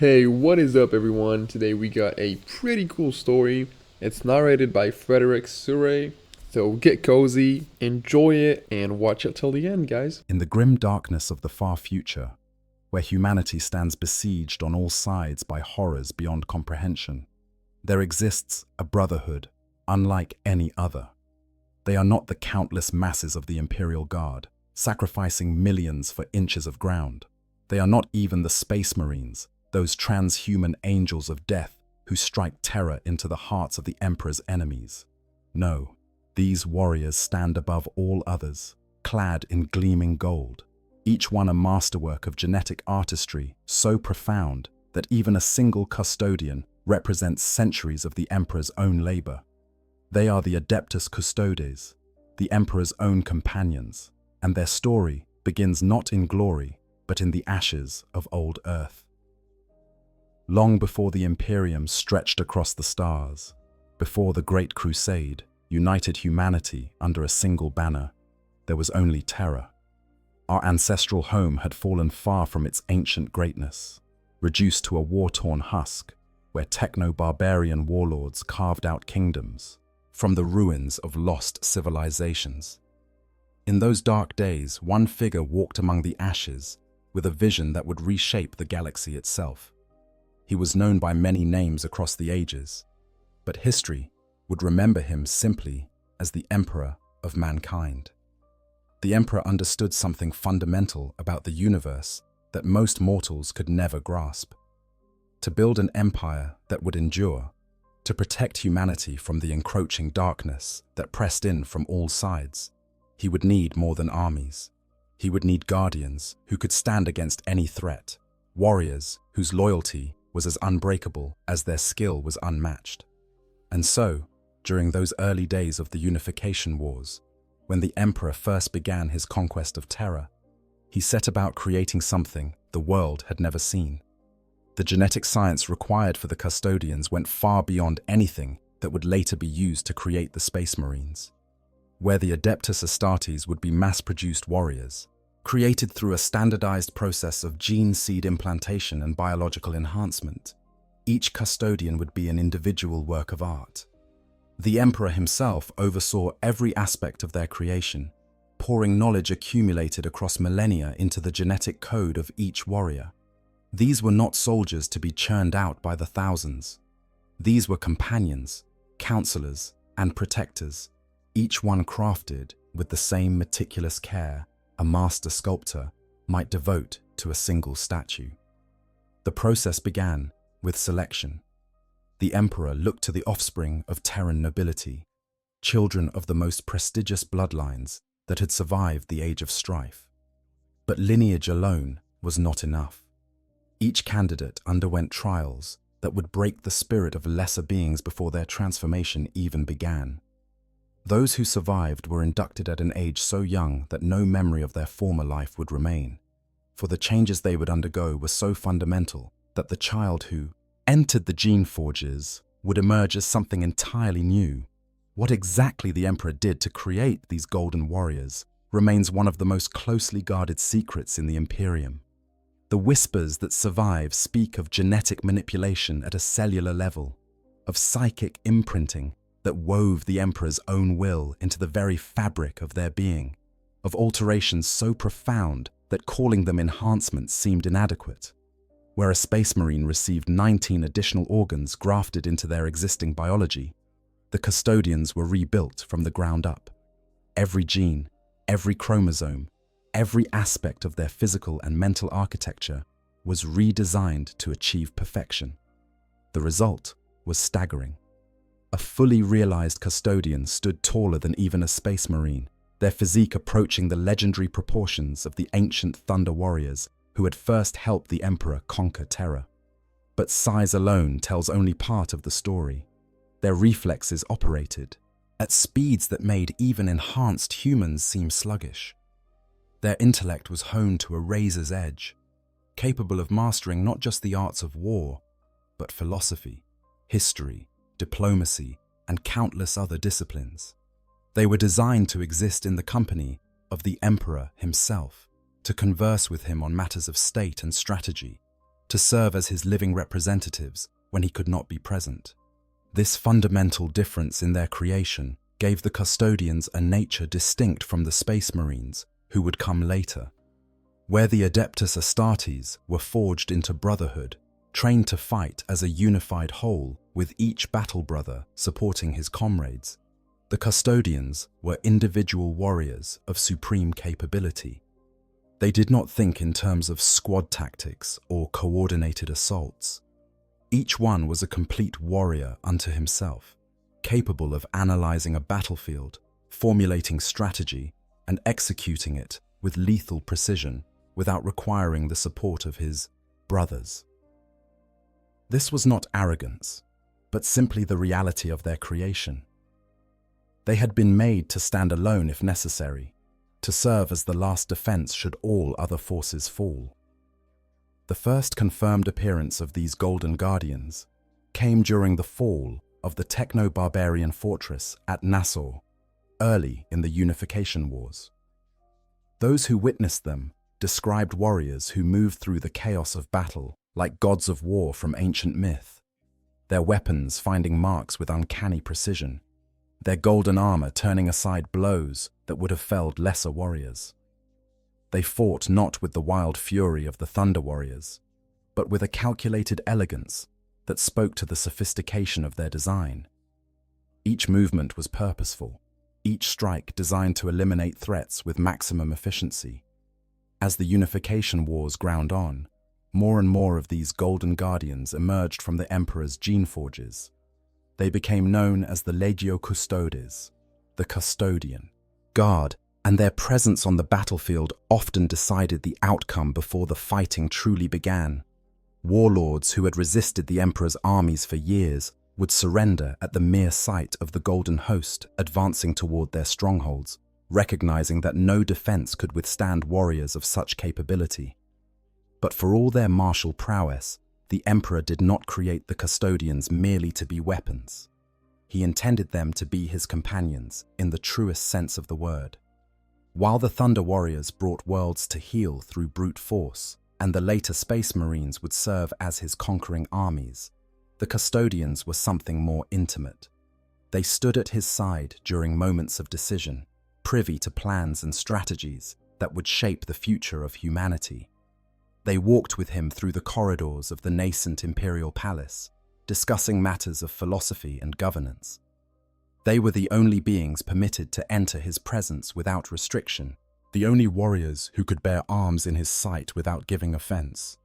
Hey, what is up, everyone? Today we got a pretty cool story. It's narrated by Frederick Surrey. So get cozy, enjoy it, and watch it till the end, guys. In the grim darkness of the far future, where humanity stands besieged on all sides by horrors beyond comprehension, there exists a brotherhood unlike any other. They are not the countless masses of the Imperial Guard, sacrificing millions for inches of ground. They are not even the Space Marines, those transhuman angels of death who strike terror into the hearts of the Emperor's enemies. No, these warriors stand above all others, clad in gleaming gold, each one a masterwork of genetic artistry so profound that even a single custodian represents centuries of the Emperor's own labor. They are the Adeptus Custodes, the Emperor's own companions, and their story begins not in glory, but in the ashes of old Earth. Long before the Imperium stretched across the stars, before the Great Crusade united humanity under a single banner, there was only terror. Our ancestral home had fallen far from its ancient greatness, reduced to a war-torn husk, where techno-barbarian warlords carved out kingdoms from the ruins of lost civilizations. In those dark days, one figure walked among the ashes with a vision that would reshape the galaxy itself. He was known by many names across the ages, but history would remember him simply as the Emperor of mankind. The Emperor understood something fundamental about the universe that most mortals could never grasp. To build an empire that would endure, to protect humanity from the encroaching darkness that pressed in from all sides, he would need more than armies. He would need guardians who could stand against any threat, warriors whose loyalty was as unbreakable as their skill was unmatched. And so, during those early days of the Unification Wars, when the Emperor first began his conquest of terror, he set about creating something the world had never seen. The genetic science required for the Custodians went far beyond anything that would later be used to create the Space Marines. Where the Adeptus Astartes would be mass-produced warriors, created through a standardized process of gene seed implantation and biological enhancement, each custodian would be an individual work of art. The Emperor himself oversaw every aspect of their creation, pouring knowledge accumulated across millennia into the genetic code of each warrior. These were not soldiers to be churned out by the thousands. These were companions, counselors, and protectors, each one crafted with the same meticulous care a master sculptor might devote to a single statue. The process began with selection. The Emperor looked to the offspring of Terran nobility, children of the most prestigious bloodlines that had survived the age of strife. But lineage alone was not enough. Each candidate underwent trials that would break the spirit of lesser beings before their transformation even began. Those who survived were inducted at an age so young that no memory of their former life would remain, for the changes they would undergo were so fundamental that the child who entered the gene forges would emerge as something entirely new. What exactly the Emperor did to create these golden warriors remains one of the most closely guarded secrets in the Imperium. The whispers that survive speak of genetic manipulation at a cellular level, of psychic imprinting that wove the Emperor's own will into the very fabric of their being, of alterations so profound that calling them enhancements seemed inadequate. Where a Space Marine received 19 additional organs grafted into their existing biology, the Custodians were rebuilt from the ground up. Every gene, every chromosome, every aspect of their physical and mental architecture was redesigned to achieve perfection. The result was staggering. A fully realized Custodian stood taller than even a Space Marine, their physique approaching the legendary proportions of the ancient Thunder Warriors who had first helped the Emperor conquer terror. But size alone tells only part of the story. Their reflexes operated at speeds that made even enhanced humans seem sluggish. Their intellect was honed to a razor's edge, capable of mastering not just the arts of war, but philosophy, history, diplomacy, and countless other disciplines. They were designed to exist in the company of the Emperor himself, to converse with him on matters of state and strategy, to serve as his living representatives when he could not be present. This fundamental difference in their creation gave the Custodians a nature distinct from the Space Marines, who would come later. Where the Adeptus Astartes were forged into brotherhood, trained to fight as a unified whole with each battle brother supporting his comrades, the Custodians were individual warriors of supreme capability. They did not think in terms of squad tactics or coordinated assaults. Each one was a complete warrior unto himself, capable of analyzing a battlefield, formulating strategy, and executing it with lethal precision without requiring the support of his brothers. This was not arrogance, but simply the reality of their creation. They had been made to stand alone if necessary, to serve as the last defense should all other forces fall. The first confirmed appearance of these Golden Guardians came during the fall of the techno-barbarian fortress at Nassau, early in the Unification Wars. Those who witnessed them described warriors who moved through the chaos of battle like gods of war from ancient myth, their weapons finding marks with uncanny precision, their golden armor turning aside blows that would have felled lesser warriors. They fought not with the wild fury of the Thunder Warriors, but with a calculated elegance that spoke to the sophistication of their design. Each movement was purposeful, each strike designed to eliminate threats with maximum efficiency. As the Unification Wars ground on, more and more of these Golden Guardians emerged from the Emperor's gene forges. They became known as the Legio Custodes, the Custodian Guard, and their presence on the battlefield often decided the outcome before the fighting truly began. Warlords who had resisted the Emperor's armies for years would surrender at the mere sight of the Golden Host advancing toward their strongholds, recognizing that no defense could withstand warriors of such capability. But for all their martial prowess, the Emperor did not create the Custodians merely to be weapons. He intended them to be his companions in the truest sense of the word. While the Thunder Warriors brought worlds to heal through brute force, and the later Space Marines would serve as his conquering armies, the Custodians were something more intimate. They stood at his side during moments of decision, privy to plans and strategies that would shape the future of humanity. They walked with him through the corridors of the nascent Imperial Palace, discussing matters of philosophy and governance. They were the only beings permitted to enter his presence without restriction, the only warriors who could bear arms in his sight without giving offense.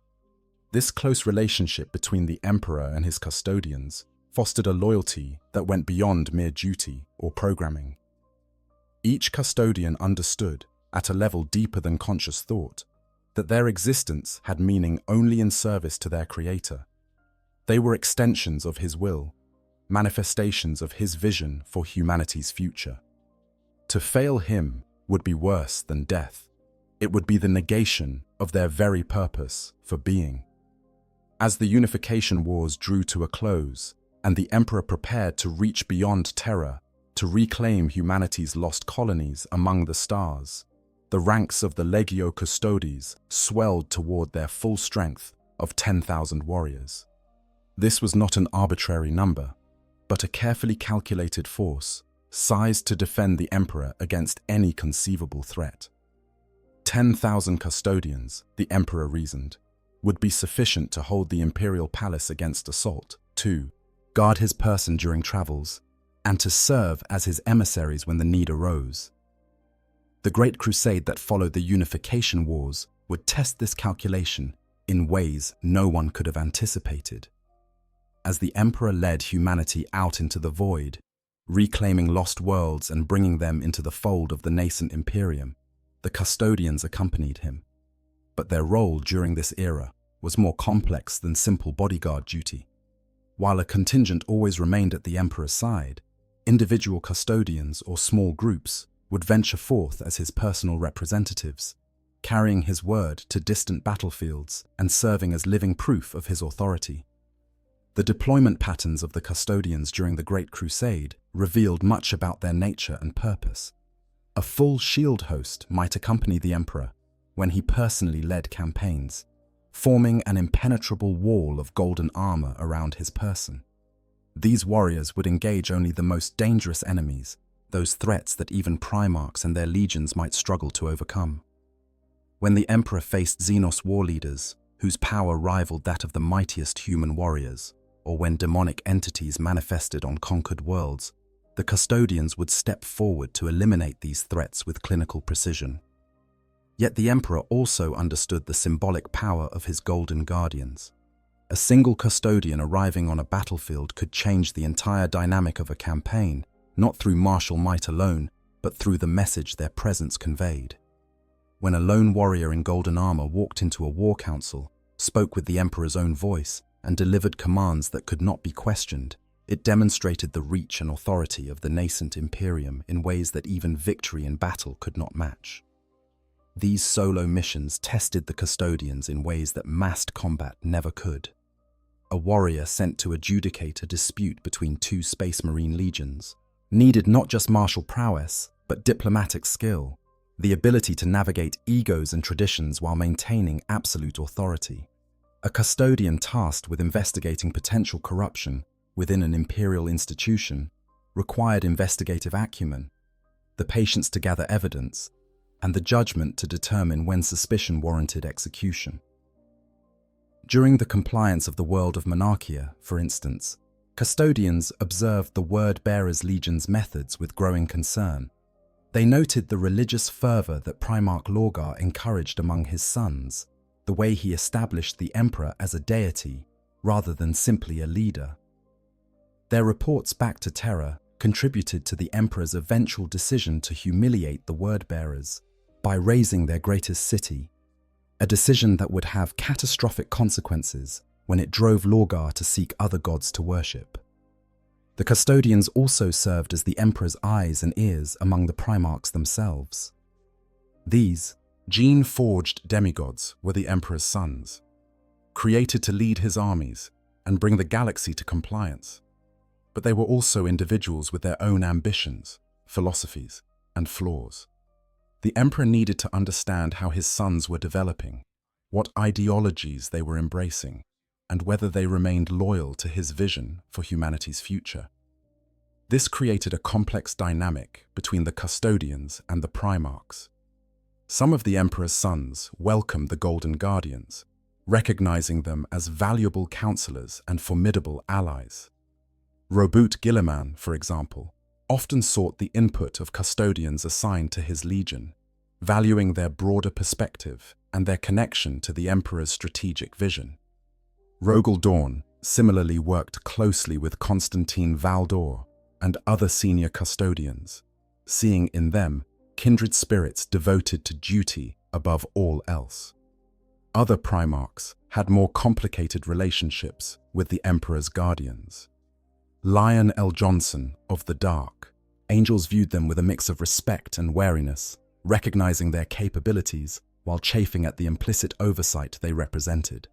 This close relationship between the Emperor and his Custodians fostered a loyalty that went beyond mere duty or programming. Each Custodian understood, at a level deeper than conscious thought, that their existence had meaning only in service to their Creator. They were extensions of his will, manifestations of his vision for humanity's future. To fail him would be worse than death. It would be the negation of their very purpose for being. As the Unification Wars drew to a close, and the Emperor prepared to reach beyond terror to reclaim humanity's lost colonies among the stars, the ranks of the Legio Custodes swelled toward their full strength of 10,000 warriors. This was not an arbitrary number, but a carefully calculated force, sized to defend the Emperor against any conceivable threat. 10,000 Custodians, the Emperor reasoned, would be sufficient to hold the Imperial Palace against assault, to guard his person during travels, and to serve as his emissaries when the need arose. The Great Crusade that followed the Unification Wars would test this calculation in ways no one could have anticipated. As the Emperor led humanity out into the void, reclaiming lost worlds and bringing them into the fold of the nascent Imperium, the Custodians accompanied him. But their role during this era was more complex than simple bodyguard duty. While a contingent always remained at the Emperor's side, individual Custodians or small groups would venture forth as his personal representatives, carrying his word to distant battlefields and serving as living proof of his authority. The deployment patterns of the Custodians during the Great Crusade revealed much about their nature and purpose. A full shield host might accompany the Emperor when he personally led campaigns, forming an impenetrable wall of golden armor around his person. These warriors would engage only the most dangerous enemies, those threats that even Primarchs and their legions might struggle to overcome. When the Emperor faced Xenos war leaders, whose power rivaled that of the mightiest human warriors, or when demonic entities manifested on conquered worlds, the Custodians would step forward to eliminate these threats with clinical precision. Yet the Emperor also understood the symbolic power of his Golden Guardians. A single Custodian arriving on a battlefield could change the entire dynamic of a campaign, not through martial might alone, but through the message their presence conveyed. When a lone warrior in golden armor walked into a war council, spoke with the Emperor's own voice, and delivered commands that could not be questioned, it demonstrated the reach and authority of the nascent Imperium in ways that even victory in battle could not match. These solo missions tested the Custodians in ways that massed combat never could. A warrior sent to adjudicate a dispute between two Space Marine legions needed not just martial prowess, but diplomatic skill, the ability to navigate egos and traditions while maintaining absolute authority. A Custodian tasked with investigating potential corruption within an imperial institution required investigative acumen, the patience to gather evidence, and the judgment to determine when suspicion warranted execution. During the compliance of the world of Monarchia, for instance, Custodians observed the Word-Bearers Legion's methods with growing concern. They noted the religious fervor that Primarch Lorgar encouraged among his sons, the way he established the Emperor as a deity rather than simply a leader. Their reports back to Terra contributed to the Emperor's eventual decision to humiliate the Word-Bearers by razing their greatest city, a decision that would have catastrophic consequences when it drove Lorgar to seek other gods to worship. The Custodians also served as the Emperor's eyes and ears among the Primarchs themselves. These gene-forged demigods were the Emperor's sons, created to lead his armies and bring the galaxy to compliance. But they were also individuals with their own ambitions, philosophies, and flaws. The Emperor needed to understand how his sons were developing, what ideologies they were embracing, and whether they remained loyal to his vision for humanity's future. This created a complex dynamic between the Custodians and the Primarchs. Some of the Emperor's sons welcomed the Golden Guardians, recognizing them as valuable counselors and formidable allies. Robut Guilliman, for example, often sought the input of Custodians assigned to his legion, valuing their broader perspective and their connection to the Emperor's strategic vision. Rogel Dorn similarly worked closely with Constantine Valdor and other senior Custodians, seeing in them kindred spirits devoted to duty above all else. Other Primarchs had more complicated relationships with the Emperor's guardians. Lion L. Johnson of the Dark, Angels viewed them with a mix of respect and wariness, recognizing their capabilities while chafing at the implicit oversight they represented.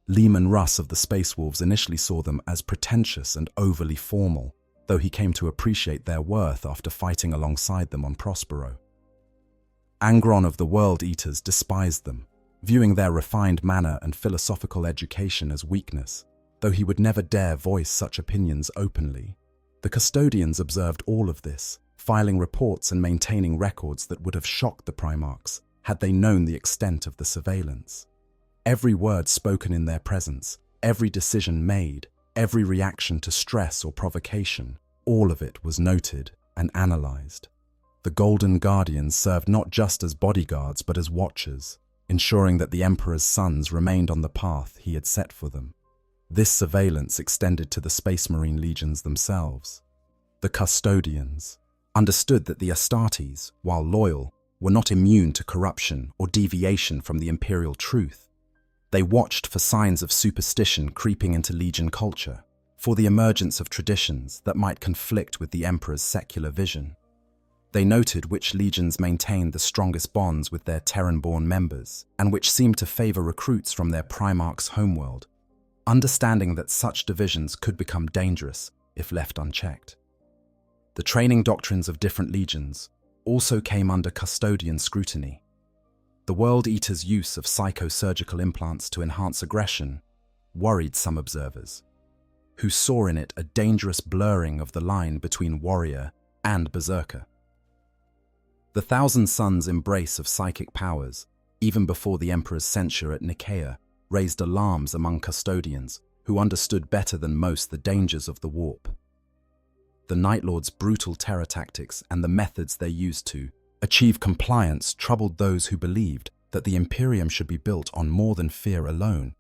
Lehman Russ of the Space Wolves initially saw them as pretentious and overly formal, though he came to appreciate their worth after fighting alongside them on Prospero. Angron of the World Eaters despised them, viewing their refined manner and philosophical education as weakness, though he would never dare voice such opinions openly. The Custodians observed all of this, filing reports and maintaining records that would have shocked the Primarchs had they known the extent of the surveillance. Every word spoken in their presence, every decision made, every reaction to stress or provocation, all of it was noted and analyzed. The Golden Guardians served not just as bodyguards but as watchers, ensuring that the Emperor's sons remained on the path he had set for them. This surveillance extended to the Space Marine legions themselves. The Custodians understood that the Astartes, while loyal, were not immune to corruption or deviation from the imperial truth. They watched for signs of superstition creeping into legion culture, for the emergence of traditions that might conflict with the Emperor's secular vision. They noted which legions maintained the strongest bonds with their Terran-born members, and which seemed to favor recruits from their Primarch's homeworld, understanding that such divisions could become dangerous if left unchecked. The training doctrines of different legions also came under Custodian scrutiny. The World Eater's use of psychosurgical implants to enhance aggression worried some observers, who saw in it a dangerous blurring of the line between warrior and berserker. The Thousand Sons' embrace of psychic powers, even before the Emperor's censure at Nicaea, raised alarms among custodians who understood better than most the dangers of the warp. The Night Lord's brutal terror tactics and the methods they used to achieve compliance troubled those who believed that the Imperium should be built on more than fear alone.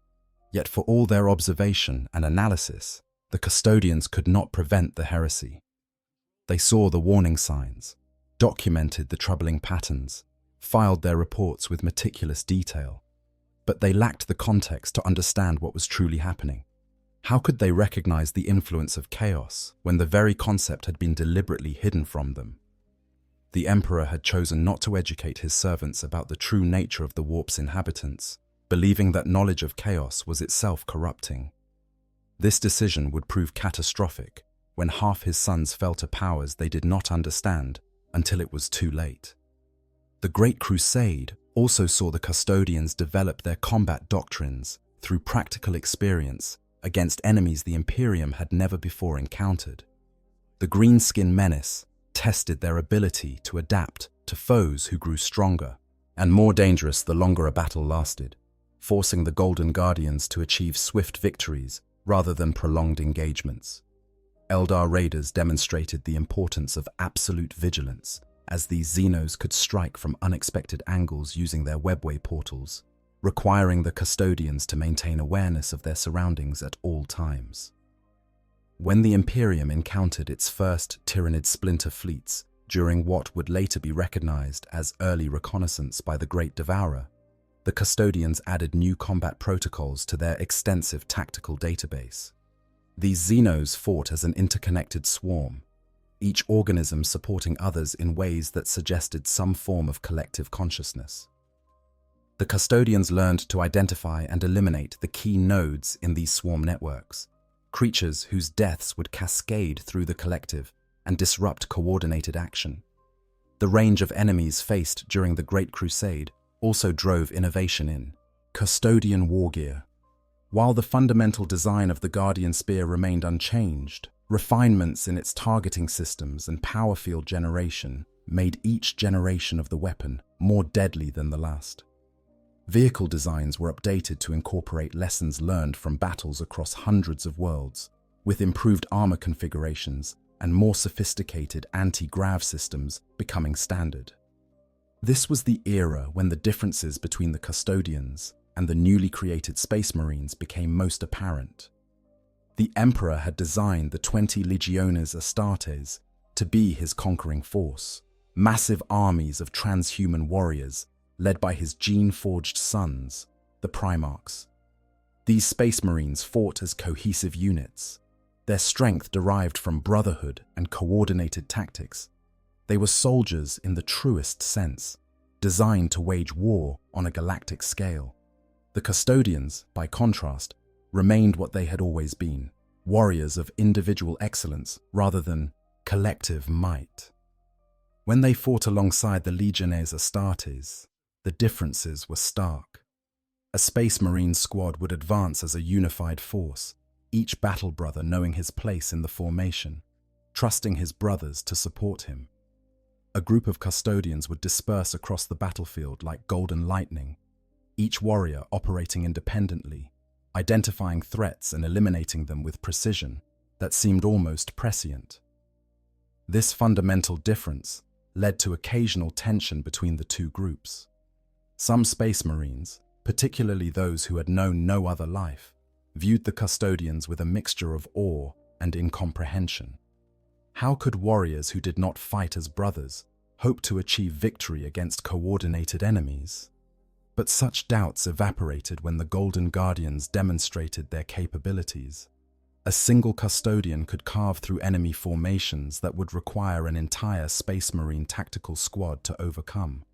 Yet for all their observation and analysis, the custodians could not prevent the heresy. They saw the warning signs, documented the troubling patterns, filed their reports with meticulous detail, but they lacked the context to understand what was truly happening. How could they recognize the influence of chaos when the very concept had been deliberately hidden from them? The Emperor had chosen not to educate his servants about the true nature of the warp's inhabitants, believing that knowledge of chaos was itself corrupting. This decision would prove catastrophic when half his sons fell to powers they did not understand until it was too late. The Great Crusade also saw the custodians develop their combat doctrines through practical experience against enemies the Imperium had never before encountered. The Greenskin menace tested their ability to adapt to foes who grew stronger and more dangerous the longer a battle lasted, forcing the Golden Guardians to achieve swift victories rather than prolonged engagements. Eldar raiders demonstrated the importance of absolute vigilance, as these Xenos could strike from unexpected angles using their webway portals, requiring the custodians to maintain awareness of their surroundings at all times. When the Imperium encountered its first Tyranid splinter fleets during what would later be recognized as early reconnaissance by the Great Devourer, the custodians added new combat protocols to their extensive tactical database. These Xenos fought as an interconnected swarm, each organism supporting others in ways that suggested some form of collective consciousness. The custodians learned to identify and eliminate the key nodes in these swarm networks, creatures whose deaths would cascade through the collective and disrupt coordinated action. The range of enemies faced during the Great Crusade also drove innovation in custodian wargear. While the fundamental design of the Guardian Spear remained unchanged, refinements in its targeting systems and power field generation made each generation of the weapon more deadly than the last. Vehicle designs were updated to incorporate lessons learned from battles across hundreds of worlds, with improved armor configurations and more sophisticated anti-grav systems becoming standard. This was the era when the differences between the custodians and the newly created Space Marines became most apparent. The Emperor had designed the 20 Legiones Astartes to be his conquering force, massive armies of transhuman warriors led by his gene-forged sons, the Primarchs. These Space Marines fought as cohesive units, their strength derived from brotherhood and coordinated tactics. They were soldiers in the truest sense, designed to wage war on a galactic scale. The custodians, by contrast, remained what they had always been, warriors of individual excellence rather than collective might. When they fought alongside the Legiones Astartes, the differences were stark. A Space Marine squad would advance as a unified force, each battle brother knowing his place in the formation, trusting his brothers to support him. A group of custodians would disperse across the battlefield like golden lightning, each warrior operating independently, identifying threats and eliminating them with precision that seemed almost prescient. This fundamental difference led to occasional tension between the two groups. Some Space Marines, particularly those who had known no other life, viewed the custodians with a mixture of awe and incomprehension. How could warriors who did not fight as brothers hope to achieve victory against coordinated enemies? But such doubts evaporated when the Golden Guardians demonstrated their capabilities. A single custodian could carve through enemy formations that would require an entire Space Marine tactical squad to overcome.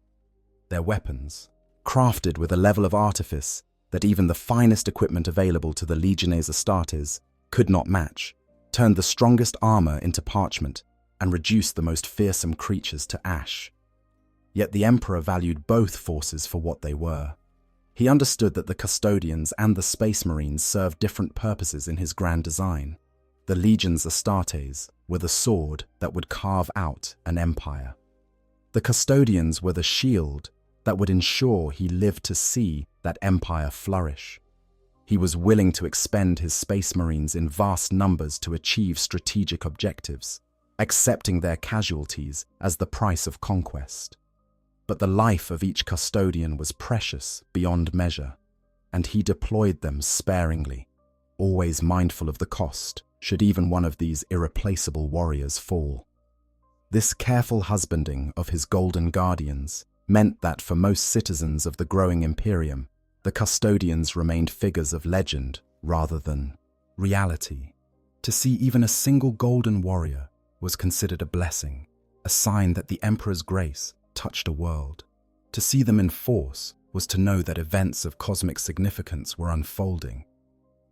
Their weapons, crafted with a level of artifice that even the finest equipment available to the Legiones Astartes could not match, turned the strongest armor into parchment and reduced the most fearsome creatures to ash. Yet the Emperor valued both forces for what they were. He understood that the Custodians and the Space Marines served different purposes in his grand design. The Legions Astartes were the sword that would carve out an empire. The Custodians were the shield that would ensure he lived to see that empire flourish. He was willing to expend his Space Marines in vast numbers to achieve strategic objectives, accepting their casualties as the price of conquest. But the life of each Custodian was precious beyond measure, and he deployed them sparingly, always mindful of the cost should even one of these irreplaceable warriors fall. This careful husbanding of his golden guardians meant that for most citizens of the growing Imperium, the Custodians remained figures of legend rather than reality. To see even a single golden warrior was considered a blessing, a sign that the Emperor's grace touched a world. To see them in force was to know that events of cosmic significance were unfolding,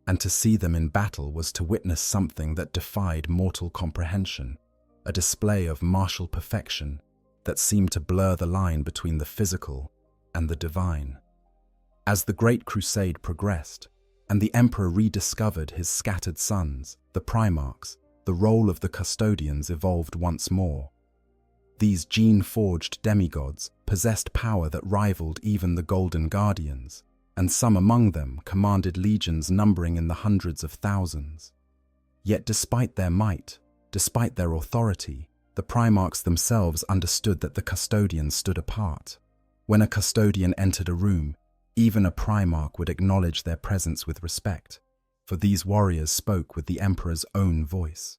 and to see them in battle was to witness something that defied mortal comprehension, a display of martial perfection that seemed to blur the line between the physical and the divine. As the Great Crusade progressed, and the Emperor rediscovered his scattered sons, the Primarchs, the role of the Custodians evolved once more. These gene-forged demigods possessed power that rivaled even the Golden Guardians, and some among them commanded legions numbering in the hundreds of thousands. Yet despite their might, despite their authority, the Primarchs themselves understood that the Custodians stood apart. When a Custodian entered a room, even a Primarch would acknowledge their presence with respect, for these warriors spoke with the Emperor's own voice.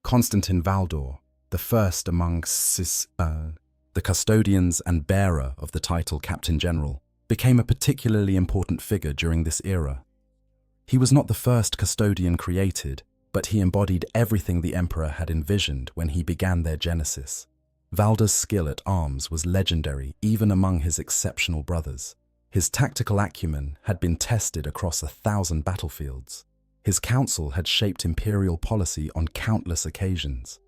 Constantin Valdor, the first among the Custodians and bearer of the title Captain General, became a particularly important figure during this era. He was not the first Custodian created, but he embodied everything the Emperor had envisioned when he began their genesis. Valdor's skill at arms was legendary even among his exceptional brothers. His tactical acumen had been tested across 1,000 battlefields. His counsel had shaped imperial policy on countless occasions,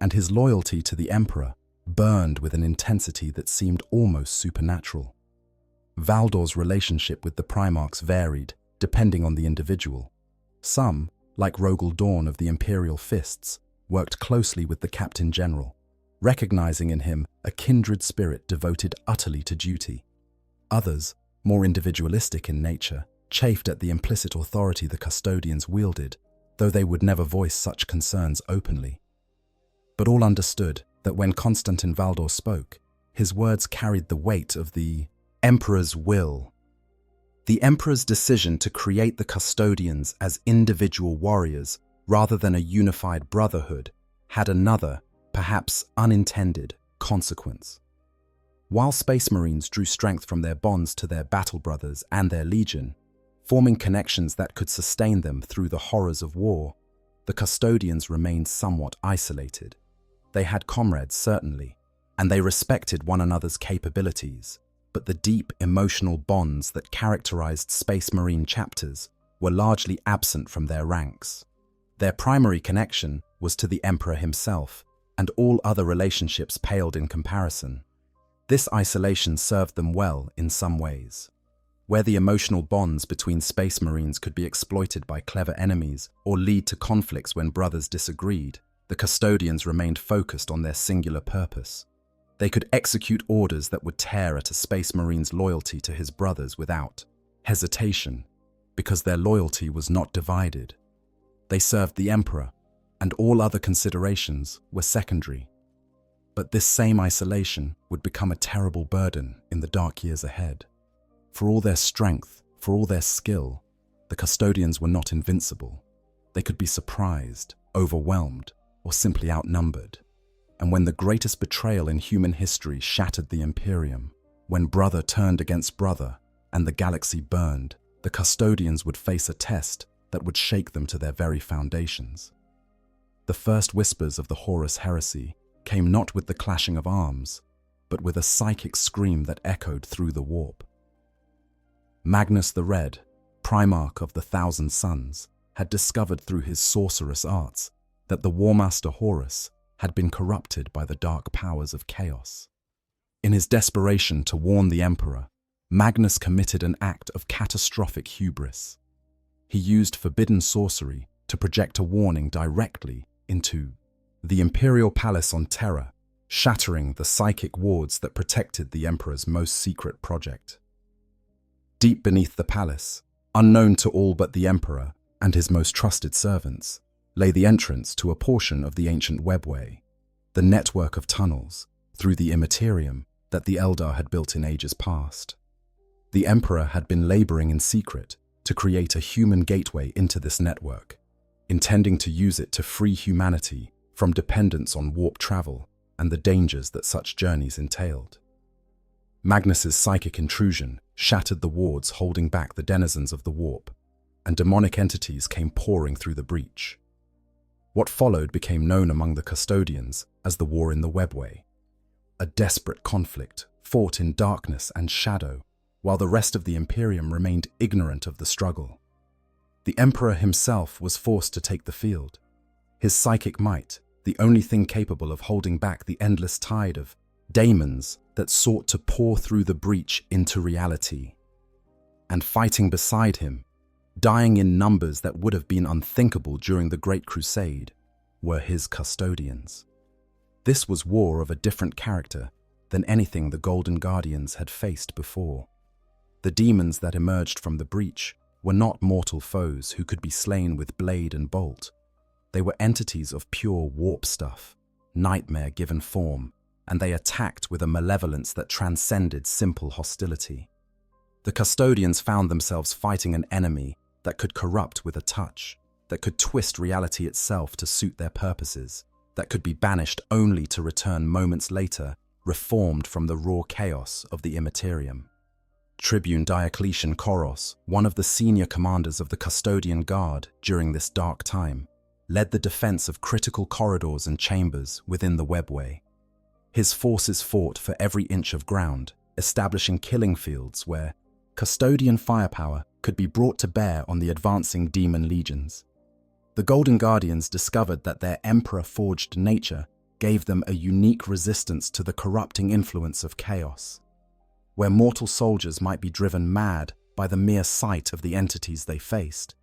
and his loyalty to the Emperor burned with an intensity that seemed almost supernatural. Valdor's relationship with the Primarchs varied, depending on the individual. Some, like Rogel Dawn of the Imperial Fists, worked closely with the Captain General, recognizing in him a kindred spirit devoted utterly to duty. Others, more individualistic in nature, chafed at the implicit authority the Custodians wielded, though they would never voice such concerns openly. But all understood that when Constantin Valdor spoke, his words carried the weight of the Emperor's will. The Emperor's decision to create the Custodians as individual warriors rather than a unified brotherhood had another, perhaps unintended, consequence. While Space Marines drew strength from their bonds to their battle brothers and their legion, forming connections that could sustain them through the horrors of war, the Custodians remained somewhat isolated. They had comrades, certainly, and they respected one another's capabilities, but the deep emotional bonds that characterized Space Marine chapters were largely absent from their ranks. Their primary connection was to the Emperor himself, and all other relationships paled in comparison. This isolation served them well in some ways. Where the emotional bonds between Space Marines could be exploited by clever enemies or lead to conflicts when brothers disagreed, the Custodians remained focused on their singular purpose. They could execute orders that would tear at a Space Marine's loyalty to his brothers without hesitation, because their loyalty was not divided. They served the Emperor, and all other considerations were secondary. But this same isolation would become a terrible burden in the dark years ahead. For all their strength, for all their skill, the Custodians were not invincible. They could be surprised, overwhelmed, or simply outnumbered. And when the greatest betrayal in human history shattered the Imperium, when brother turned against brother and the galaxy burned, the Custodians would face a test that would shake them to their very foundations. The first whispers of the Horus heresy came not with the clashing of arms, but with a psychic scream that echoed through the warp. Magnus the Red, Primarch of the Thousand Suns, had discovered through his sorcerous arts that the Warmaster Horus had been corrupted by the dark powers of chaos. In his desperation to warn the Emperor, Magnus committed an act of catastrophic hubris. He used forbidden sorcery to project a warning directly into the Imperial Palace on Terra, shattering the psychic wards that protected the Emperor's most secret project. Deep beneath the palace, unknown to all but the Emperor and his most trusted servants, lay the entrance to a portion of the ancient webway, the network of tunnels through the Imperium that the Eldar had built in ages past. The Emperor had been laboring in secret to create a human gateway into this network, intending to use it to free humanity from dependence on warp travel and the dangers that such journeys entailed. Magnus's psychic intrusion shattered the wards holding back the denizens of the warp, and demonic entities came pouring through the breach. What followed became known among the Custodians as the War in the Webway, a desperate conflict fought in darkness and shadow, while the rest of the Imperium remained ignorant of the struggle. The Emperor himself was forced to take the field, his psychic might the only thing capable of holding back the endless tide of daemons that sought to pour through the breach into reality. And fighting beside him, dying in numbers that would have been unthinkable during the Great Crusade, were his Custodians. This was war of a different character than anything the Golden Guardians had faced before. The demons that emerged from the breach were not mortal foes who could be slain with blade and bolt. They were entities of pure warp stuff, nightmare-given form, and they attacked with a malevolence that transcended simple hostility. The Custodians found themselves fighting an enemy that could corrupt with a touch, that could twist reality itself to suit their purposes, that could be banished only to return moments later, reformed from the raw chaos of the Imperium. Tribune Diocletian Koros, one of the senior commanders of the Custodian Guard during this dark time, led the defense of critical corridors and chambers within the webway. His forces fought for every inch of ground, establishing killing fields where Custodian firepower could be brought to bear on the advancing demon legions. The Golden Guardians discovered that their Emperor-forged nature gave them a unique resistance to the corrupting influence of chaos. Where mortal soldiers might be driven mad by the mere sight of the entities they faced,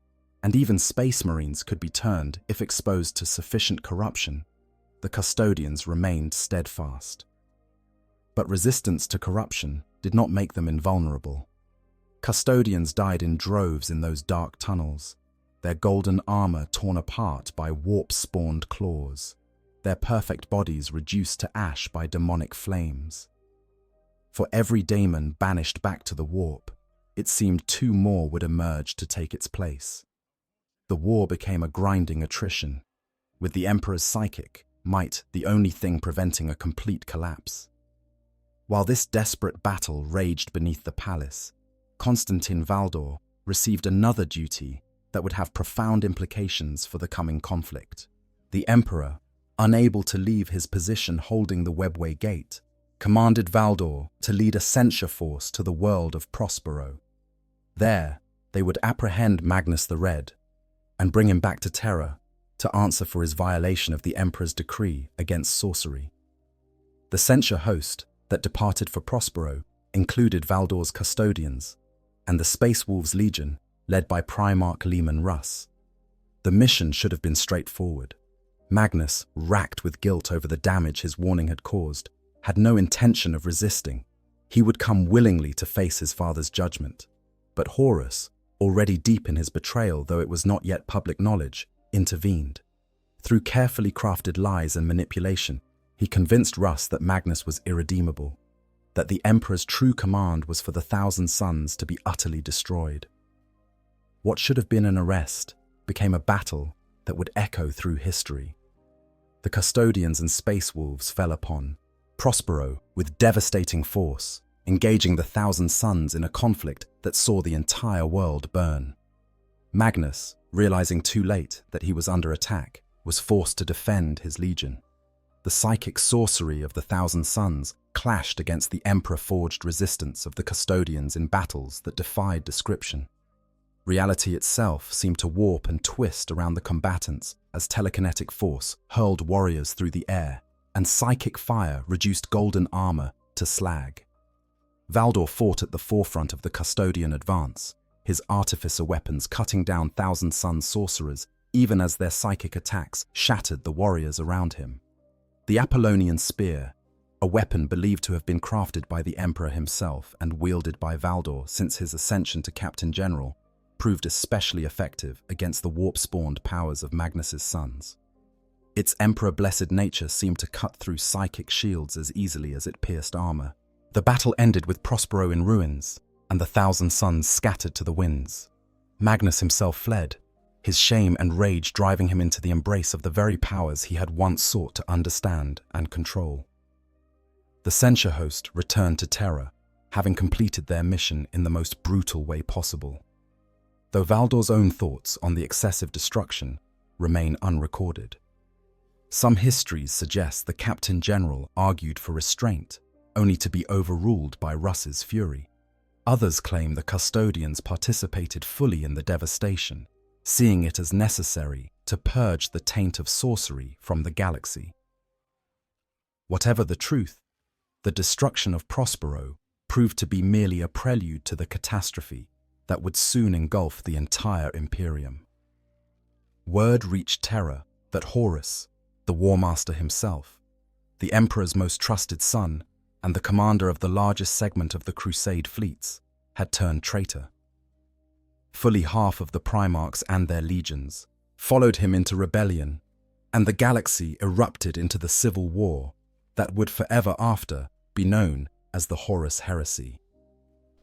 and even space marines could be turned if exposed to sufficient corruption, the Custodians remained steadfast. But resistance to corruption did not make them invulnerable. Custodians died in droves in those dark tunnels, their golden armor torn apart by warp-spawned claws, their perfect bodies reduced to ash by demonic flames. For every daemon banished back to the warp, it seemed 2 more would emerge to take its place. The war became a grinding attrition, with the Emperor's psychic might the only thing preventing a complete collapse. While this desperate battle raged beneath the palace, Constantin Valdor received another duty that would have profound implications for the coming conflict. The Emperor, unable to leave his position holding the Webway Gate, commanded Valdor to lead a censure force to the world of Prospero. There, they would apprehend Magnus the Red and bring him back to Terra to answer for his violation of the Emperor's decree against sorcery. The censure host that departed for Prospero included Valdor's Custodians and the Space Wolves Legion led by Primarch Lehman Russ. The mission should have been straightforward. Magnus, racked with guilt over the damage his warning had caused, had no intention of resisting. He would come willingly to face his father's judgment. But Horus, already deep in his betrayal though it was not yet public knowledge, intervened. Through carefully crafted lies and manipulation, he convinced Russ that Magnus was irredeemable, that the Emperor's true command was for the 1,000 Suns to be utterly destroyed. What should have been an arrest became a battle that would echo through history. The Custodians and Space Wolves fell upon Prospero with devastating force, engaging the 1,000 Suns in a conflict that saw the entire world burn. Magnus, realizing too late that he was under attack, was forced to defend his legion. The psychic sorcery of the 1,000 Suns clashed against the Emperor-forged resistance of the Custodians in battles that defied description. Reality itself seemed to warp and twist around the combatants as telekinetic force hurled warriors through the air, and psychic fire reduced golden armor to slag. Valdor fought at the forefront of the Custodian advance, his artificer weapons cutting down Thousand Sun sorcerers even as their psychic attacks shattered the warriors around him. The Apollonian spear, a weapon believed to have been crafted by the Emperor himself and wielded by Valdor since his ascension to Captain General, proved especially effective against the warp-spawned powers of Magnus's sons. Its Emperor-blessed nature seemed to cut through psychic shields as easily as it pierced armor. The battle ended with Prospero in ruins, and the Thousand Suns scattered to the winds. Magnus himself fled, his shame and rage driving him into the embrace of the very powers he had once sought to understand and control. The censure host returned to Terra, having completed their mission in the most brutal way possible. Though Valdor's own thoughts on the excessive destruction remain unrecorded. Some histories suggest the Captain General argued for restraint, only to be overruled by Russ's fury. Others claim the Custodians participated fully in the devastation, seeing it as necessary to purge the taint of sorcery from the galaxy. Whatever the truth, the destruction of Prospero proved to be merely a prelude to the catastrophe that would soon engulf the entire Imperium. Word reached Terra that Horus, the War Master himself, the Emperor's most trusted son, and the commander of the largest segment of the Crusade fleets, had turned traitor. Fully half of the Primarchs and their legions followed him into rebellion, and the galaxy erupted into the civil war that would forever after be known as the Horus Heresy.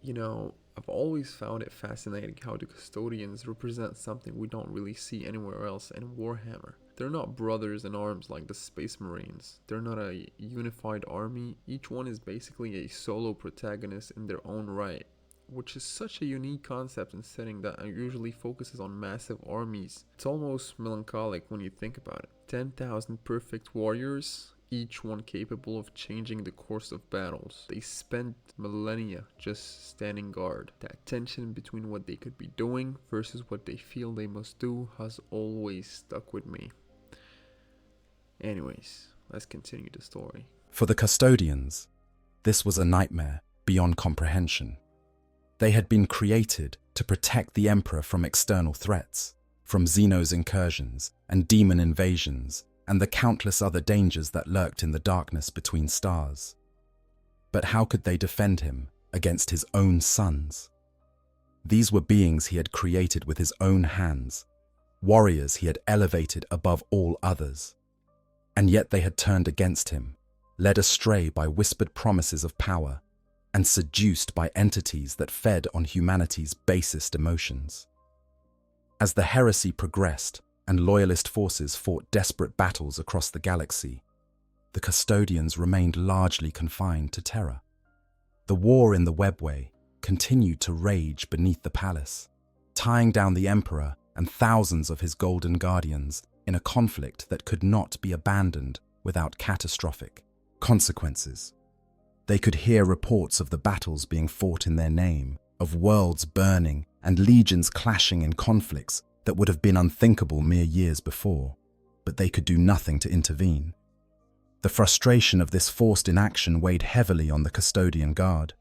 You know, I've always found it fascinating how the Custodians represent something we don't really see anywhere else in Warhammer. They're not brothers in arms like the Space Marines. They're not a unified army. Each one is basically a solo protagonist in their own right, which is such a unique concept and setting that usually focuses on massive armies. It's almost melancholic when you think about it. 10,000 perfect warriors, each one capable of changing the course of battles. They spent millennia just standing guard. That tension between what they could be doing versus what they feel they must do has always stuck with me. Anyways, let's continue the story. For the Custodians, this was a nightmare beyond comprehension. They had been created to protect the Emperor from external threats, from Xeno's incursions and demon invasions, and the countless other dangers that lurked in the darkness between stars. But how could they defend him against his own sons? These were beings he had created with his own hands, warriors he had elevated above all others. And yet they had turned against him, led astray by whispered promises of power, and seduced by entities that fed on humanity's basest emotions. As the heresy progressed and loyalist forces fought desperate battles across the galaxy, the Custodians remained largely confined to Terra. The war in the Webway continued to rage beneath the palace, tying down the Emperor and thousands of his Golden Guardians in a conflict that could not be abandoned without catastrophic consequences. They could hear reports of the battles being fought in their name, of worlds burning and legions clashing in conflicts that would have been unthinkable mere years before, but they could do nothing to intervene. The frustration of this forced inaction weighed heavily on the Custodian Guard.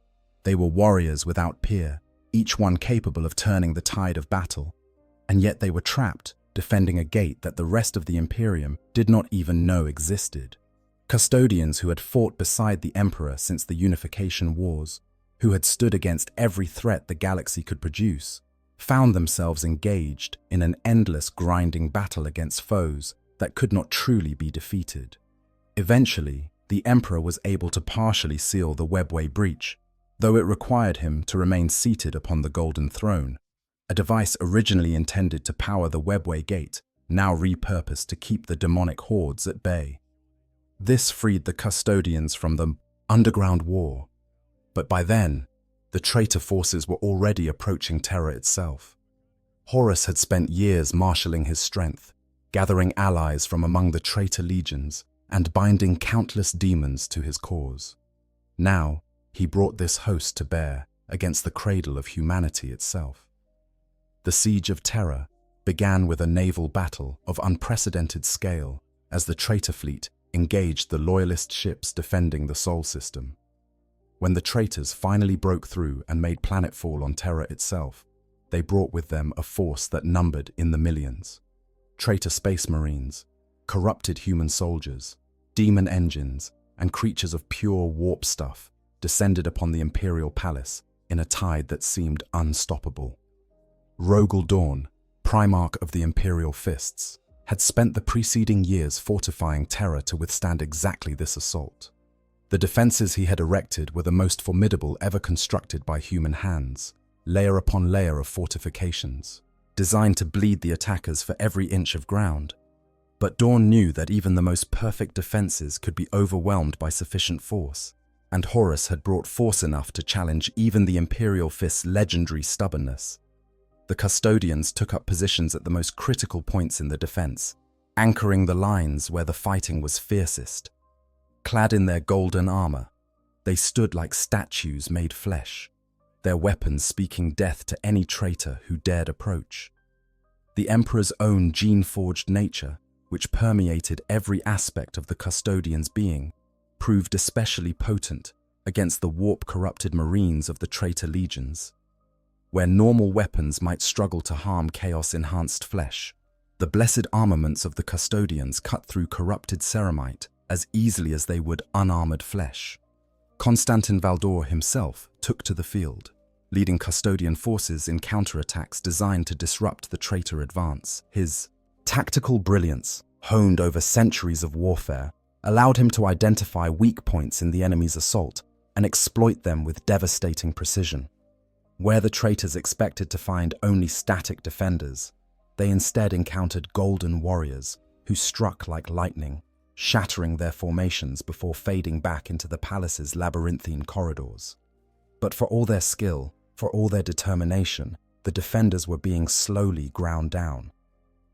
They were warriors without peer, each one capable of turning the tide of battle, and yet they were trapped, defending a gate that the rest of the Imperium did not even know existed. Custodians who had fought beside the Emperor since the Unification Wars, who had stood against every threat the galaxy could produce, found themselves engaged in an endless grinding battle against foes that could not truly be defeated. Eventually, the Emperor was able to partially seal the Webway breach, though it required him to remain seated upon the Golden Throne, a device originally intended to power the Webway Gate, now repurposed to keep the demonic hordes at bay. This freed the Custodians from the underground war, but by then, the traitor forces were already approaching Terra itself. Horus had spent years marshalling his strength, gathering allies from among the traitor legions, and binding countless demons to his cause. Now, he brought this host to bear against the cradle of humanity itself. The siege of Terra began with a naval battle of unprecedented scale as the traitor fleet engaged the loyalist ships defending the Sol system. When the traitors finally broke through and made planetfall on Terra itself, they brought with them a force that numbered in the millions. Traitor space marines, corrupted human soldiers, demon engines, and creatures of pure warp stuff descended upon the Imperial Palace in a tide that seemed unstoppable. Rogel Dawn, Primarch of the Imperial Fists, had spent the preceding years fortifying Terra to withstand exactly this assault. The defenses he had erected were the most formidable ever constructed by human hands, layer upon layer of fortifications, designed to bleed the attackers for every inch of ground. But Dawn knew that even the most perfect defenses could be overwhelmed by sufficient force, and Horus had brought force enough to challenge even the Imperial Fist's legendary stubbornness. The Custodians took up positions at the most critical points in the defense, anchoring the lines where the fighting was fiercest. Clad in their golden armor, they stood like statues made flesh, their weapons speaking death to any traitor who dared approach. The Emperor's own gene-forged nature, which permeated every aspect of the Custodians' being, proved especially potent against the warp-corrupted marines of the traitor legions. Where normal weapons might struggle to harm chaos-enhanced flesh, the blessed armaments of the Custodians cut through corrupted ceramite as easily as they would unarmored flesh. Constantin Valdor himself took to the field, leading Custodian forces in counterattacks designed to disrupt the traitor advance. His tactical brilliance, honed over centuries of warfare, allowed him to identify weak points in the enemy's assault and exploit them with devastating precision. Where the traitors expected to find only static defenders, they instead encountered golden warriors who struck like lightning, shattering their formations before fading back into the palace's labyrinthine corridors. But for all their skill, for all their determination, the defenders were being slowly ground down.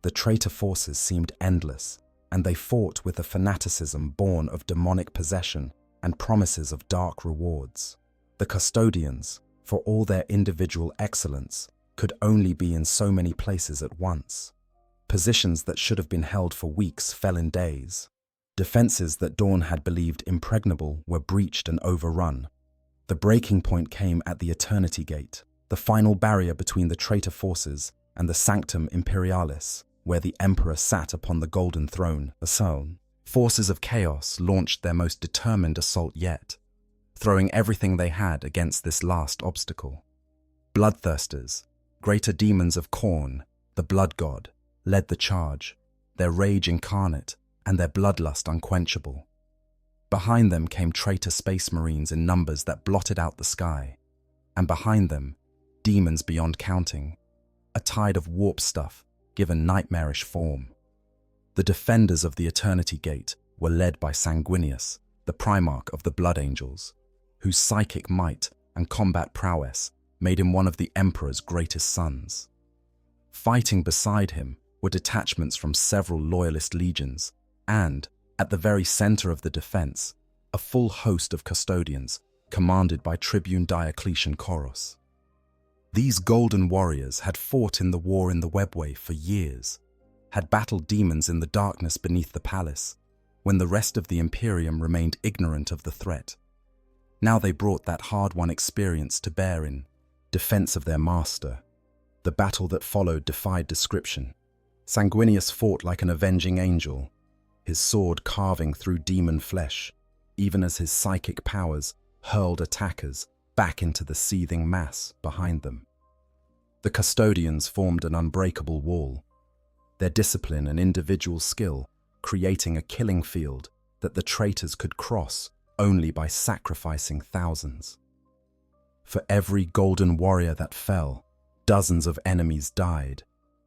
The traitor forces seemed endless, and they fought with a fanaticism born of demonic possession and promises of dark rewards. The Custodians, for all their individual excellence, could only be in so many places at once. Positions that should have been held for weeks fell in days. Defenses that Dawn had believed impregnable were breached and overrun. The breaking point came at the Eternity Gate, the final barrier between the traitor forces and the Sanctum Imperialis, where the Emperor sat upon the golden throne. The forces of chaos launched their most determined assault yet, throwing everything they had against this last obstacle. Bloodthirsters, greater demons of Khorne, the blood god, led the charge, their rage incarnate and their bloodlust unquenchable. Behind them came traitor space marines in numbers that blotted out the sky, and behind them, demons beyond counting, a tide of warp stuff given nightmarish form. The defenders of the Eternity Gate were led by Sanguinius, the Primarch of the Blood Angels, whose psychic might and combat prowess made him one of the Emperor's greatest sons. Fighting beside him were detachments from several loyalist legions, and, at the very center of the defense, a full host of Custodians, commanded by Tribune Diocletian Koros. These golden warriors had fought in the war in the Webway for years, had battled demons in the darkness beneath the palace, when the rest of the Imperium remained ignorant of the threat. Now they brought that hard-won experience to bear in defense of their master. The battle that followed defied description. Sanguinius fought like an avenging angel, his sword carving through demon flesh, even as his psychic powers hurled attackers back into the seething mass behind them. The Custodians formed an unbreakable wall, their discipline and individual skill creating a killing field that the traitors could cross only by sacrificing thousands. For every golden warrior that fell, dozens of enemies died,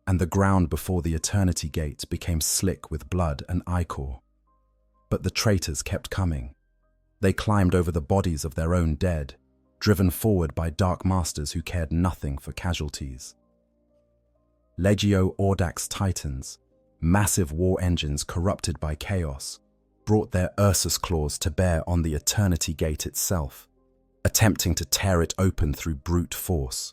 and the ground before the Eternity Gate became slick with blood and ichor. But the traitors kept coming. They climbed over the bodies of their own dead, driven forward by dark masters who cared nothing for casualties. Legio Audax Titans, massive war engines corrupted by chaos, brought their Ursus claws to bear on the Eternity Gate itself, attempting to tear it open through brute force.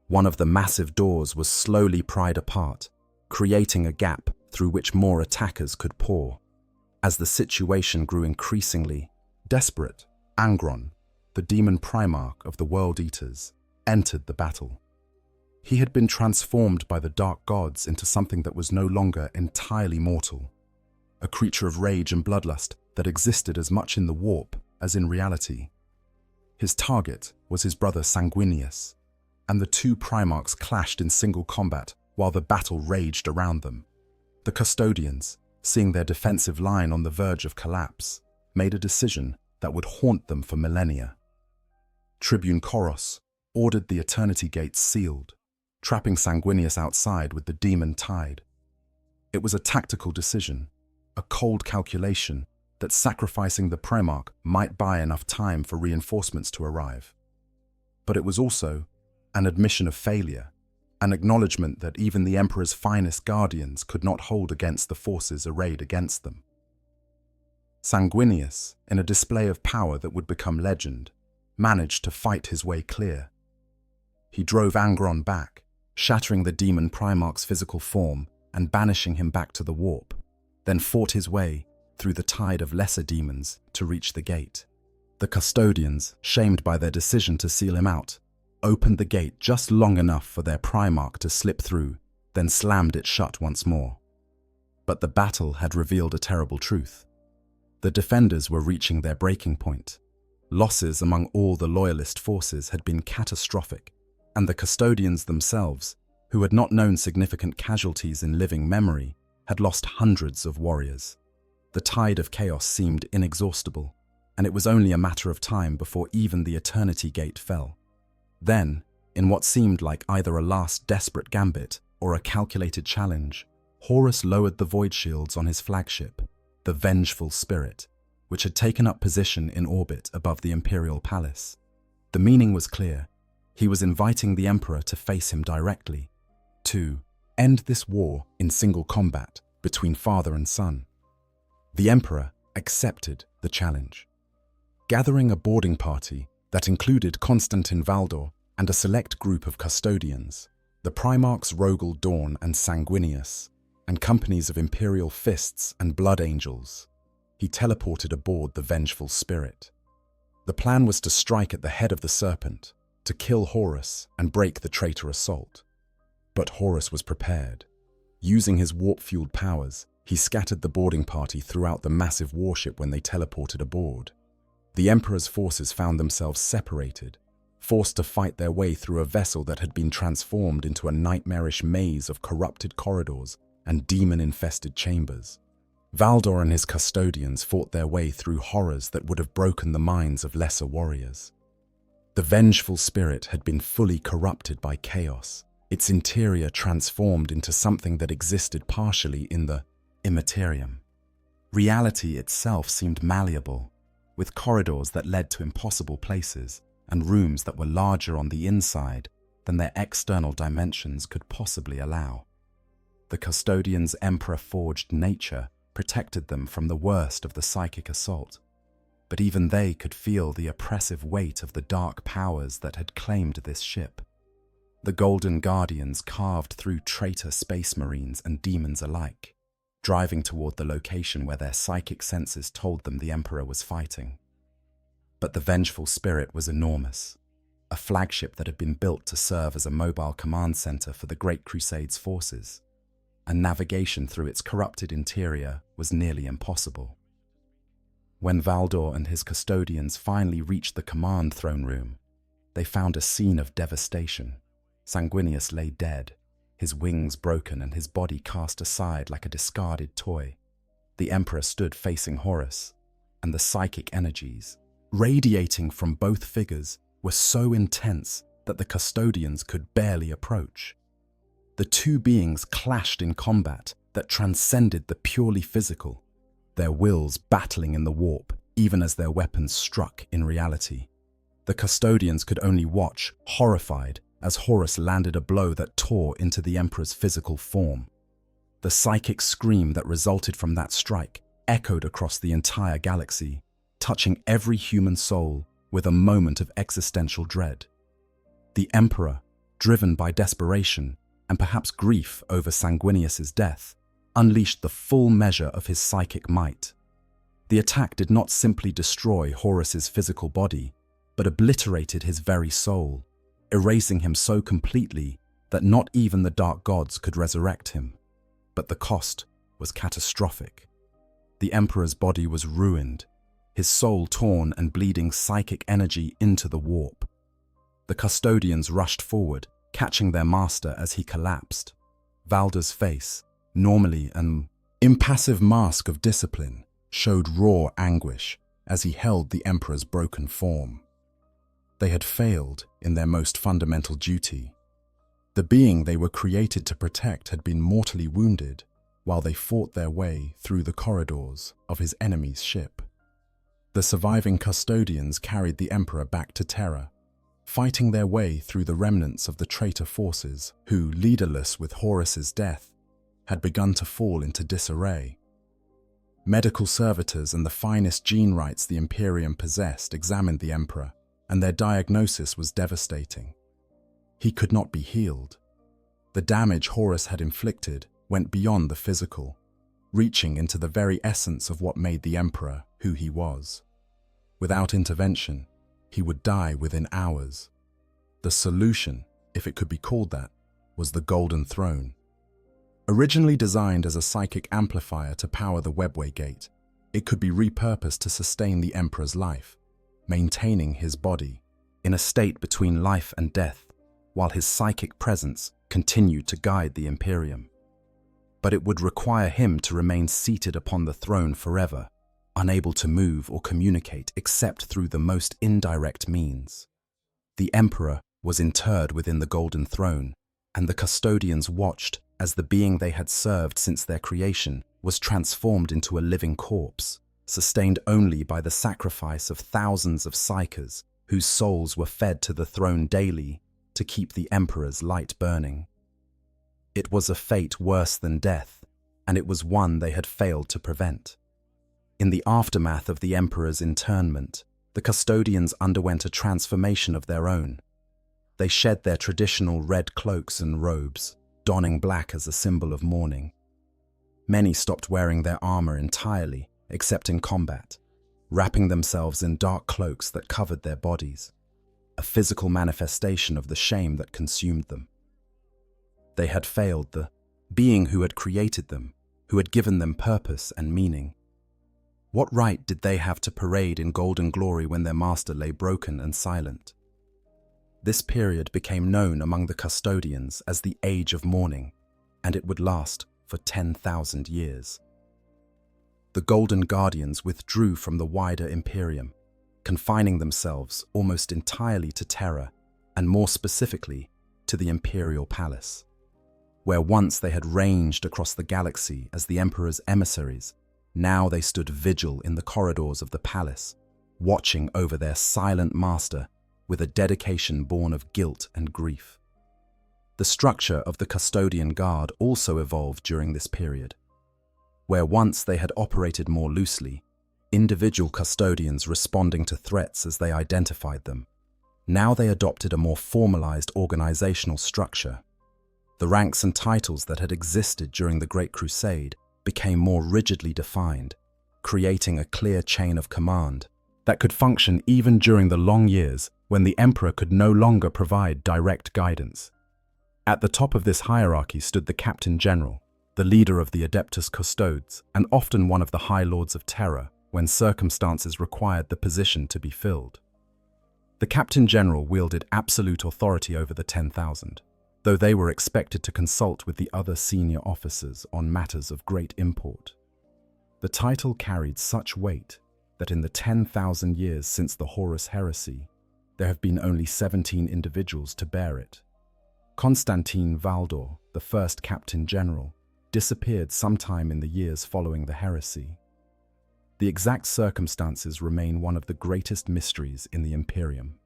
One of the massive doors was slowly pried apart, creating a gap through which more attackers could pour. As the situation grew increasingly desperate, Angron, the demon Primarch of the World Eaters, entered the battle. He had been transformed by the dark gods into something that was no longer entirely mortal, a creature of rage and bloodlust that existed as much in the warp as in reality. His target was his brother Sanguinius, and the two Primarchs clashed in single combat while the battle raged around them. The Custodians, seeing their defensive line on the verge of collapse, made a decision that would haunt them for millennia. Tribune Koros ordered the Eternity Gates sealed, trapping Sanguinius outside with the demon tide. It was a tactical decision, a cold calculation that sacrificing the Primarch might buy enough time for reinforcements to arrive. But it was also an admission of failure, an acknowledgement that even the Emperor's finest guardians could not hold against the forces arrayed against them. Sanguinius, in a display of power that would become legend, managed to fight his way clear. He drove Angron back, shattering the demon Primarch's physical form and banishing him back to the warp, then fought his way through the tide of lesser demons to reach the gate. The Custodians, shamed by their decision to seal him out, opened the gate just long enough for their Primarch to slip through, then slammed it shut once more. But the battle had revealed a terrible truth. The defenders were reaching their breaking point. Losses among all the loyalist forces had been catastrophic, and the Custodians themselves, who had not known significant casualties in living memory, had lost hundreds of warriors. The tide of chaos seemed inexhaustible, and it was only a matter of time before even the Eternity Gate fell. Then, in what seemed like either a last desperate gambit or a calculated challenge, Horus lowered the void shields on his flagship, the Vengeful Spirit, which had taken up position in orbit above the Imperial Palace. The meaning was clear. He was inviting the Emperor to face him directly, to end this war in single combat between father and son. The Emperor accepted the challenge. Gathering a boarding party that included Constantin Valdor and a select group of Custodians, the Primarchs Rogel Dawn and Sanguinius, and companies of Imperial Fists and Blood Angels, he teleported aboard the Vengeful Spirit. The plan was to strike at the head of the serpent, to kill Horus and break the traitor assault. But Horus was prepared. Using his warp-fueled powers, he scattered the boarding party throughout the massive warship when they teleported aboard. The Emperor's forces found themselves separated, forced to fight their way through a vessel that had been transformed into a nightmarish maze of corrupted corridors and demon-infested chambers. Valdor and his Custodians fought their way through horrors that would have broken the minds of lesser warriors. The Vengeful Spirit had been fully corrupted by chaos, its interior transformed into something that existed partially in the Imperium. Reality itself seemed malleable, with corridors that led to impossible places and rooms that were larger on the inside than their external dimensions could possibly allow. The Custodians' Emperor-forged nature protected them from the worst of the psychic assault, but even they could feel the oppressive weight of the dark powers that had claimed this ship. The Golden Guardians carved through traitor space marines and demons alike, driving toward the location where their psychic senses told them the Emperor was fighting. But the Vengeful Spirit was enormous, a flagship that had been built to serve as a mobile command center for the Great Crusade's forces, and navigation through its corrupted interior was nearly impossible. When Valdor and his Custodians finally reached the command throne room, they found a scene of devastation. Sanguinius lay dead, his wings broken and his body cast aside like a discarded toy. The Emperor stood facing Horus, and the psychic energies, radiating from both figures, were so intense that the Custodians could barely approach. The two beings clashed in combat that transcended the purely physical, their wills battling in the warp even as their weapons struck in reality. The Custodians could only watch, horrified, as Horus landed a blow that tore into the Emperor's physical form. The psychic scream that resulted from that strike echoed across the entire galaxy, touching every human soul with a moment of existential dread. The Emperor, driven by desperation and perhaps grief over Sanguinius's death, unleashed the full measure of his psychic might. The attack did not simply destroy Horus's physical body, but obliterated his very soul, erasing him so completely that not even the dark gods could resurrect him. But the cost was catastrophic. The Emperor's body was ruined, his soul torn and bleeding psychic energy into the warp. The Custodians rushed forward, catching their master as he collapsed. Valda's face, normally an impassive mask of discipline, showed raw anguish as he held the Emperor's broken form. They had failed in their most fundamental duty. The being they were created to protect had been mortally wounded while they fought their way through the corridors of his enemy's ship. The surviving Custodians carried the Emperor back to Terra, fighting their way through the remnants of the traitor forces who, leaderless with Horus's death, had begun to fall into disarray. Medical servitors and the finest gene rights the Imperium possessed examined the Emperor, and their diagnosis was devastating. He could not be healed. The damage Horus had inflicted went beyond the physical, reaching into the very essence of what made the Emperor who he was. Without intervention, he would die within hours. The solution, if it could be called that, was the Golden Throne. Originally designed as a psychic amplifier to power the Webway Gate, it could be repurposed to sustain the Emperor's life, maintaining his body in a state between life and death, while his psychic presence continued to guide the Imperium. But it would require him to remain seated upon the throne forever, unable to move or communicate except through the most indirect means. The Emperor was interred within the Golden Throne, and the Custodians watched as the being they had served since their creation was transformed into a living corpse, sustained only by the sacrifice of thousands of psykers whose souls were fed to the throne daily to keep the Emperor's light burning. It was a fate worse than death, and it was one they had failed to prevent. In the aftermath of the Emperor's internment, the Custodians underwent a transformation of their own. They shed their traditional red cloaks and robes, donning black as a symbol of mourning. Many stopped wearing their armor entirely, except in combat, wrapping themselves in dark cloaks that covered their bodies, a physical manifestation of the shame that consumed them. They had failed the being who had created them, who had given them purpose and meaning. What right did they have to parade in golden glory when their master lay broken and silent? This period became known among the Custodians as the Age of Mourning, and it would last for 10,000 years. The Golden Guardians withdrew from the wider Imperium, confining themselves almost entirely to Terra, and more specifically to the Imperial Palace. Where once they had ranged across the galaxy as the Emperor's emissaries, now they stood vigil in the corridors of the palace, watching over their silent master with a dedication born of guilt and grief. The structure of the Custodian Guard also evolved during this period. Where once they had operated more loosely, individual custodians responding to threats as they identified them, now they adopted a more formalized organizational structure. The ranks and titles that had existed during the Great Crusade became more rigidly defined, creating a clear chain of command that could function even during the long years when the Emperor could no longer provide direct guidance. At the top of this hierarchy stood the Captain General, the leader of the Adeptus Custodes, and often one of the High Lords of Terra when circumstances required the position to be filled. The Captain General wielded absolute authority over the 10,000, though they were expected to consult with the other senior officers on matters of great import. The title carried such weight that in the 10,000 years since the Horus heresy, there have been only 17 individuals to bear it. Constantine Valdor, the first Captain General, disappeared sometime in the years following the heresy. The exact circumstances remain one of the greatest mysteries in the Imperium.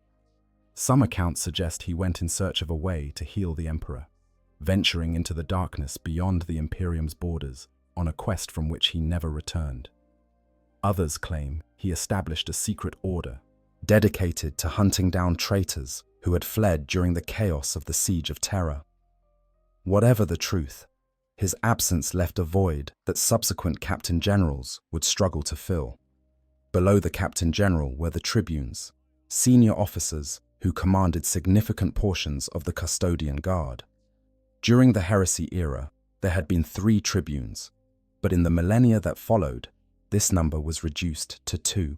Some accounts suggest he went in search of a way to heal the Emperor, venturing into the darkness beyond the Imperium's borders on a quest from which he never returned. Others claim he established a secret order dedicated to hunting down traitors who had fled during the chaos of the Siege of Terra. Whatever the truth, his absence left a void that subsequent Captain Generals would struggle to fill. Below the Captain General were the tribunes, senior officers who commanded significant portions of the Custodian Guard. During the Heresy era, there had been 3 tribunes, but in the millennia that followed, this number was reduced to 2.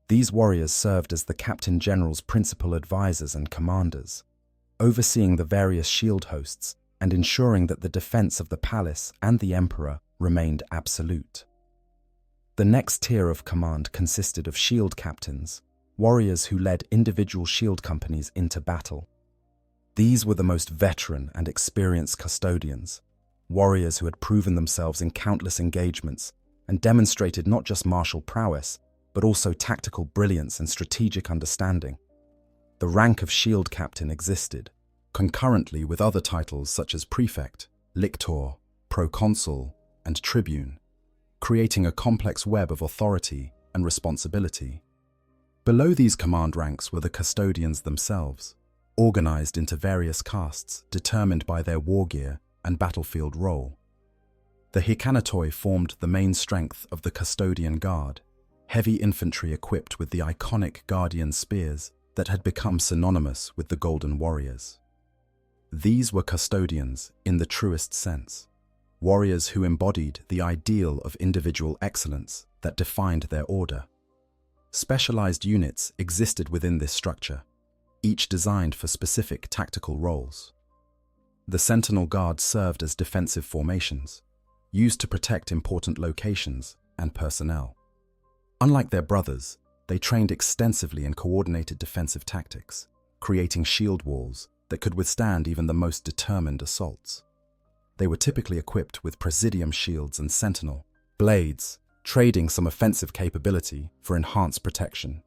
These warriors served as the Captain General's principal advisors and commanders, overseeing the various shield hosts and ensuring that the defense of the palace and the Emperor remained absolute. The next tier of command consisted of shield captains, warriors who led individual shield companies into battle. These were the most veteran and experienced custodians, warriors who had proven themselves in countless engagements and demonstrated not just martial prowess, but also tactical brilliance and strategic understanding. The rank of shield captain existed, concurrently with other titles such as prefect, lictor, proconsul, and tribune, creating a complex web of authority and responsibility. Below these command ranks were the custodians themselves, organized into various castes determined by their war gear and battlefield role. The Hikanatoi formed the main strength of the Custodian Guard, heavy infantry equipped with the iconic Guardian spears that had become synonymous with the Golden Warriors. These were custodians in the truest sense, warriors who embodied the ideal of individual excellence that defined their order. Specialized units existed within this structure, each designed for specific tactical roles. The Sentinel Guard served as defensive formations, used to protect important locations and personnel. Unlike their brothers, they trained extensively in coordinated defensive tactics, creating shield walls that could withstand even the most determined assaults. They were typically equipped with presidium shields and sentinel blades, trading some offensive capability for enhanced protection.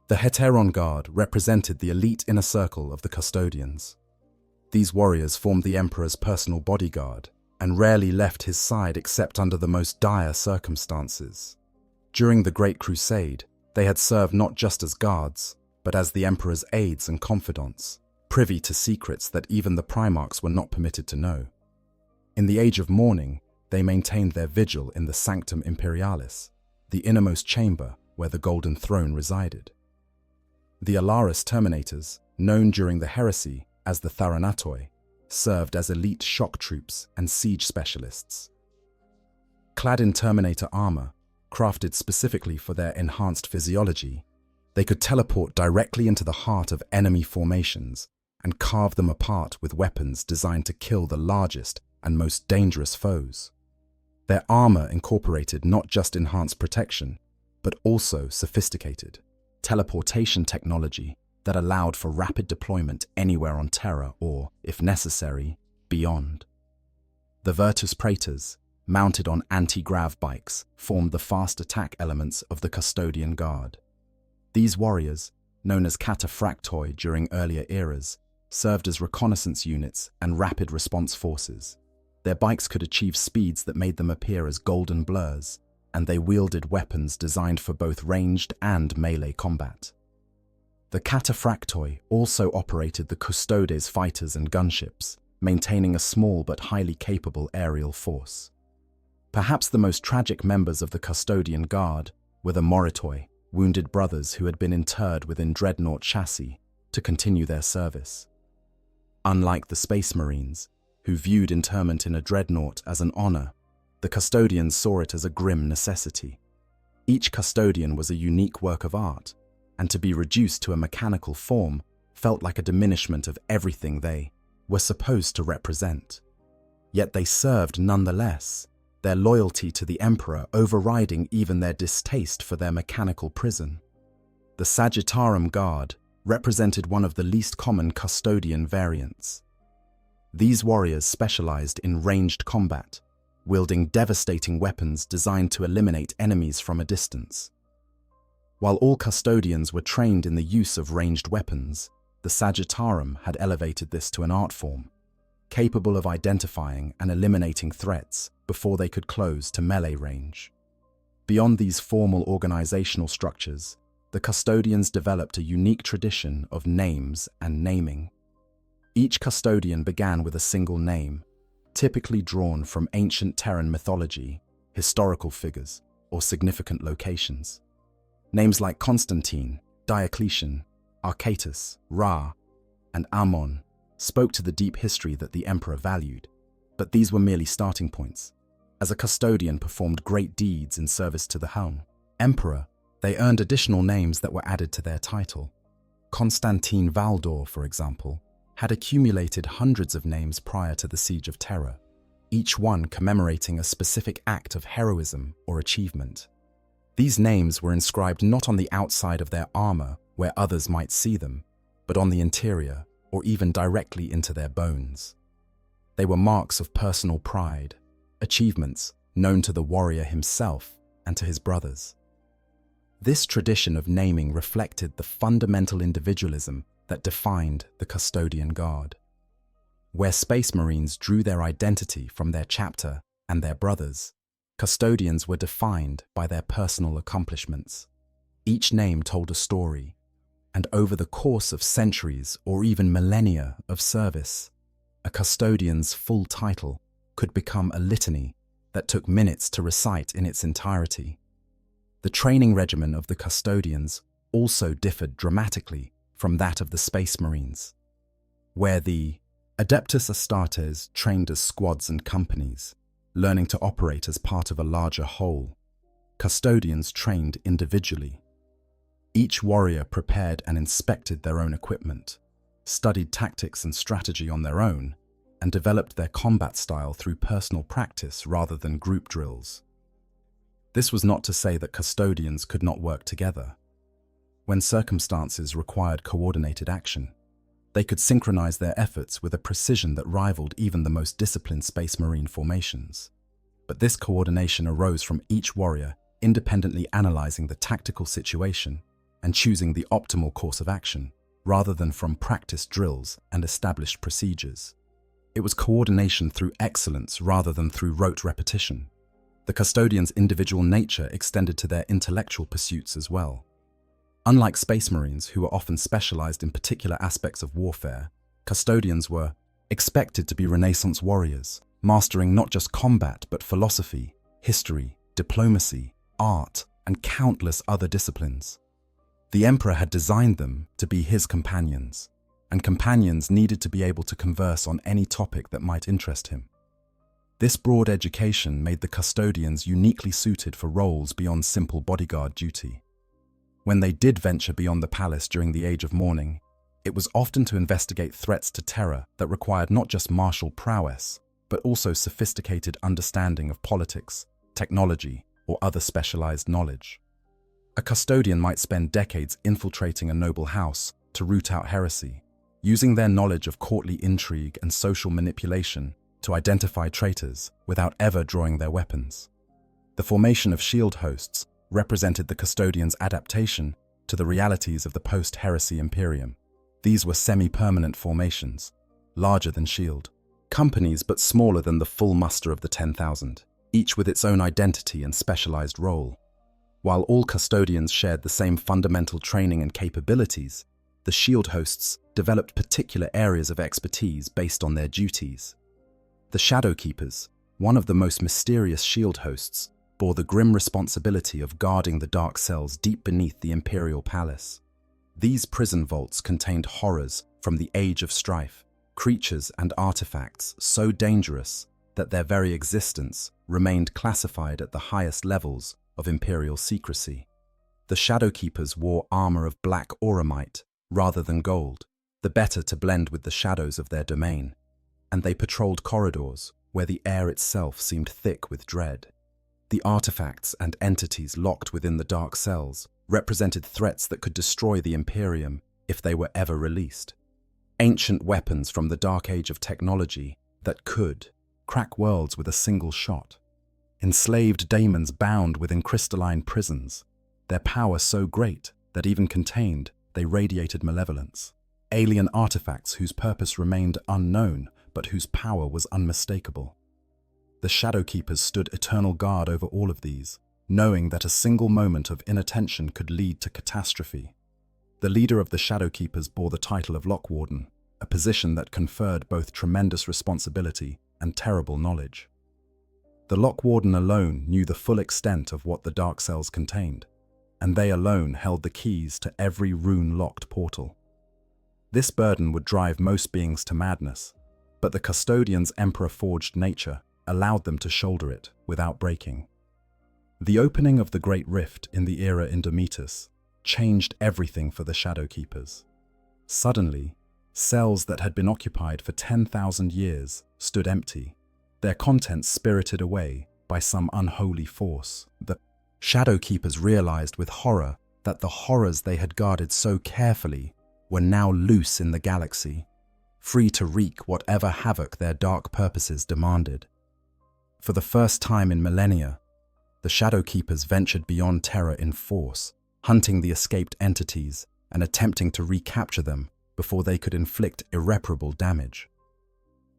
The Heteron Guard represented the elite inner circle of the custodians. These warriors formed the Emperor's personal bodyguard and rarely left his side except under the most dire circumstances. During the Great Crusade, they had served not just as guards, but as the Emperor's aides and confidants, privy to secrets that even the Primarchs were not permitted to know. In the Age of Mourning, they maintained their vigil in the Sanctum Imperialis, the innermost chamber where the Golden Throne resided. The Alaris Terminators, known during the Heresy as the Tharanatoi, served as elite shock troops and siege specialists. Clad in Terminator armor, crafted specifically for their enhanced physiology, they could teleport directly into the heart of enemy formations and carve them apart with weapons designed to kill the largest and most dangerous foes. Their armor incorporated not just enhanced protection, but also sophisticated teleportation technology that allowed for rapid deployment anywhere on Terra or, if necessary, beyond. The Virtus Praetors, mounted on anti-grav bikes, formed the fast attack elements of the Custodian Guard. These warriors, known as cataphractoi during earlier eras, served as reconnaissance units and rapid response forces. Their bikes could achieve speeds that made them appear as golden blurs, and they wielded weapons designed for both ranged and melee combat. The cataphractoi also operated the Custodes fighters and gunships, maintaining a small but highly capable aerial force. Perhaps the most tragic members of the Custodian Guard were the Moritoi, wounded brothers who had been interred within dreadnought chassis to continue their service. Unlike the Space Marines, who viewed interment in a dreadnought as an honor, the Custodians saw it as a grim necessity. Each Custodian was a unique work of art, and to be reduced to a mechanical form felt like a diminishment of everything they were supposed to represent. Yet they served nonetheless, their loyalty to the Emperor overriding even their distaste for their mechanical prison. The Sagittarum Guard represented one of the least common custodian variants. These warriors specialized in ranged combat, wielding devastating weapons designed to eliminate enemies from a distance. While all custodians were trained in the use of ranged weapons, the Sagittarum had elevated this to an art form, capable of identifying and eliminating threats before they could close to melee range. Beyond these formal organizational structures, the custodians developed a unique tradition of names and naming. Each custodian began with a single name, typically drawn from ancient Terran mythology, historical figures, or significant locations. Names like Constantine, Diocletian, Archaetus, Ra, and Ammon spoke to the deep history that the emperor valued, but these were merely starting points. As a custodian performed great deeds in service to the home emperor, they earned additional names that were added to their title. Constantine Valdor, for example, had accumulated hundreds of names prior to the Siege of Terror, each one commemorating a specific act of heroism or achievement. These names were inscribed not on the outside of their armor, where others might see them, but on the interior, or even directly into their bones. They were marks of personal pride, achievements known to the warrior himself and to his brothers. This tradition of naming reflected the fundamental individualism that defined the Custodian Guard. Where Space Marines drew their identity from their chapter and their brothers, Custodians were defined by their personal accomplishments. Each name told a story, and over the course of centuries or even millennia of service, a Custodian's full title could become a litany that took minutes to recite in its entirety. The training regimen of the Custodians also differed dramatically from that of the Space Marines, where the Adeptus Astartes trained as squads and companies, learning to operate as part of a larger whole. Custodians trained individually. Each warrior prepared and inspected their own equipment, studied tactics and strategy on their own, and developed their combat style through personal practice rather than group drills. This was not to say that Custodians could not work together. When circumstances required coordinated action, they could synchronize their efforts with a precision that rivaled even the most disciplined Space Marine formations. But this coordination arose from each warrior independently analyzing the tactical situation and choosing the optimal course of action, rather than from practiced drills and established procedures. It was coordination through excellence rather than through rote repetition. The Custodians' individual nature extended to their intellectual pursuits as well. Unlike Space Marines, who were often specialized in particular aspects of warfare, Custodians were expected to be Renaissance warriors, mastering not just combat but philosophy, history, diplomacy, art, and countless other disciplines. The Emperor had designed them to be his companions, and companions needed to be able to converse on any topic that might interest him. This broad education made the Custodians uniquely suited for roles beyond simple bodyguard duty. When they did venture beyond the palace during the Age of Mourning, it was often to investigate threats to terror that required not just martial prowess, but also sophisticated understanding of politics, technology, or other specialized knowledge. A Custodian might spend decades infiltrating a noble house to root out heresy, using their knowledge of courtly intrigue and social manipulation to identify traitors without ever drawing their weapons. The formation of shield hosts represented the Custodians' adaptation to the realities of the post-heresy Imperium. These were semi-permanent formations, larger than shield, companies but smaller than the full muster of the 10,000, each with its own identity and specialized role. While all Custodians shared the same fundamental training and capabilities, the shield hosts developed particular areas of expertise based on their duties. The Shadow Keepers, one of the most mysterious shield hosts, bore the grim responsibility of guarding the dark cells deep beneath the Imperial Palace. These prison vaults contained horrors from the Age of Strife, creatures and artifacts so dangerous that their very existence remained classified at the highest levels of Imperial secrecy. The Shadow Keepers wore armor of black auramite rather than gold, the better to blend with the shadows of their domain, and they patrolled corridors where the air itself seemed thick with dread. The artifacts and entities locked within the dark cells represented threats that could destroy the Imperium if they were ever released. Ancient weapons from the dark age of technology that could crack worlds with a single shot. Enslaved daemons bound within crystalline prisons, their power so great that even contained, they radiated malevolence. Alien artifacts whose purpose remained unknown, but whose power was unmistakable. The Shadow Keepers stood eternal guard over all of these, knowing that a single moment of inattention could lead to catastrophe. The leader of the Shadow Keepers bore the title of Lockwarden, a position that conferred both tremendous responsibility and terrible knowledge. The Lockwarden alone knew the full extent of what the dark cells contained. and they alone held the keys to every rune-locked portal. This burden would drive most beings to madness, but the Custodians' Emperor-forged nature allowed them to shoulder it without breaking. The opening of the Great Rift in the era Indomitus changed everything for the Shadowkeepers. Suddenly, cells that had been occupied for 10,000 years stood empty, their contents spirited away by some unholy force. The Shadowkeepers realized with horror that the horrors they had guarded so carefully were now loose in the galaxy, free to wreak whatever havoc their dark purposes demanded. For the first time in millennia, the Shadowkeepers ventured beyond Terra in force, hunting the escaped entities and attempting to recapture them before they could inflict irreparable damage.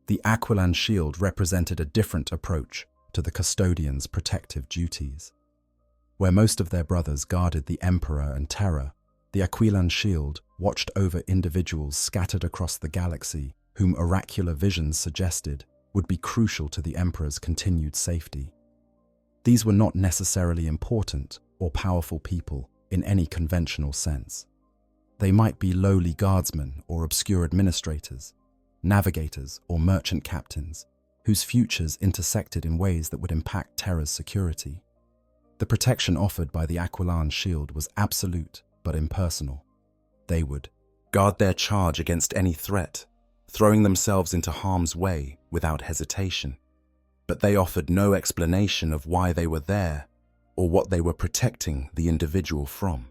The Aquilan Shield represented a different approach to the Custodians' protective duties. Where most of their brothers guarded the Emperor and Terra, the Aquilan Shield watched over individuals scattered across the galaxy whom oracular visions suggested would be crucial to the Emperor's continued safety. These were not necessarily important or powerful people in any conventional sense. They might be lowly guardsmen or obscure administrators, navigators or merchant captains, whose futures intersected in ways that would impact Terra's security. The protection offered by the Aquilan Shield was absolute but impersonal. They would guard their charge against any threat, throwing themselves into harm's way without hesitation. But they offered no explanation of why they were there or what they were protecting the individual from.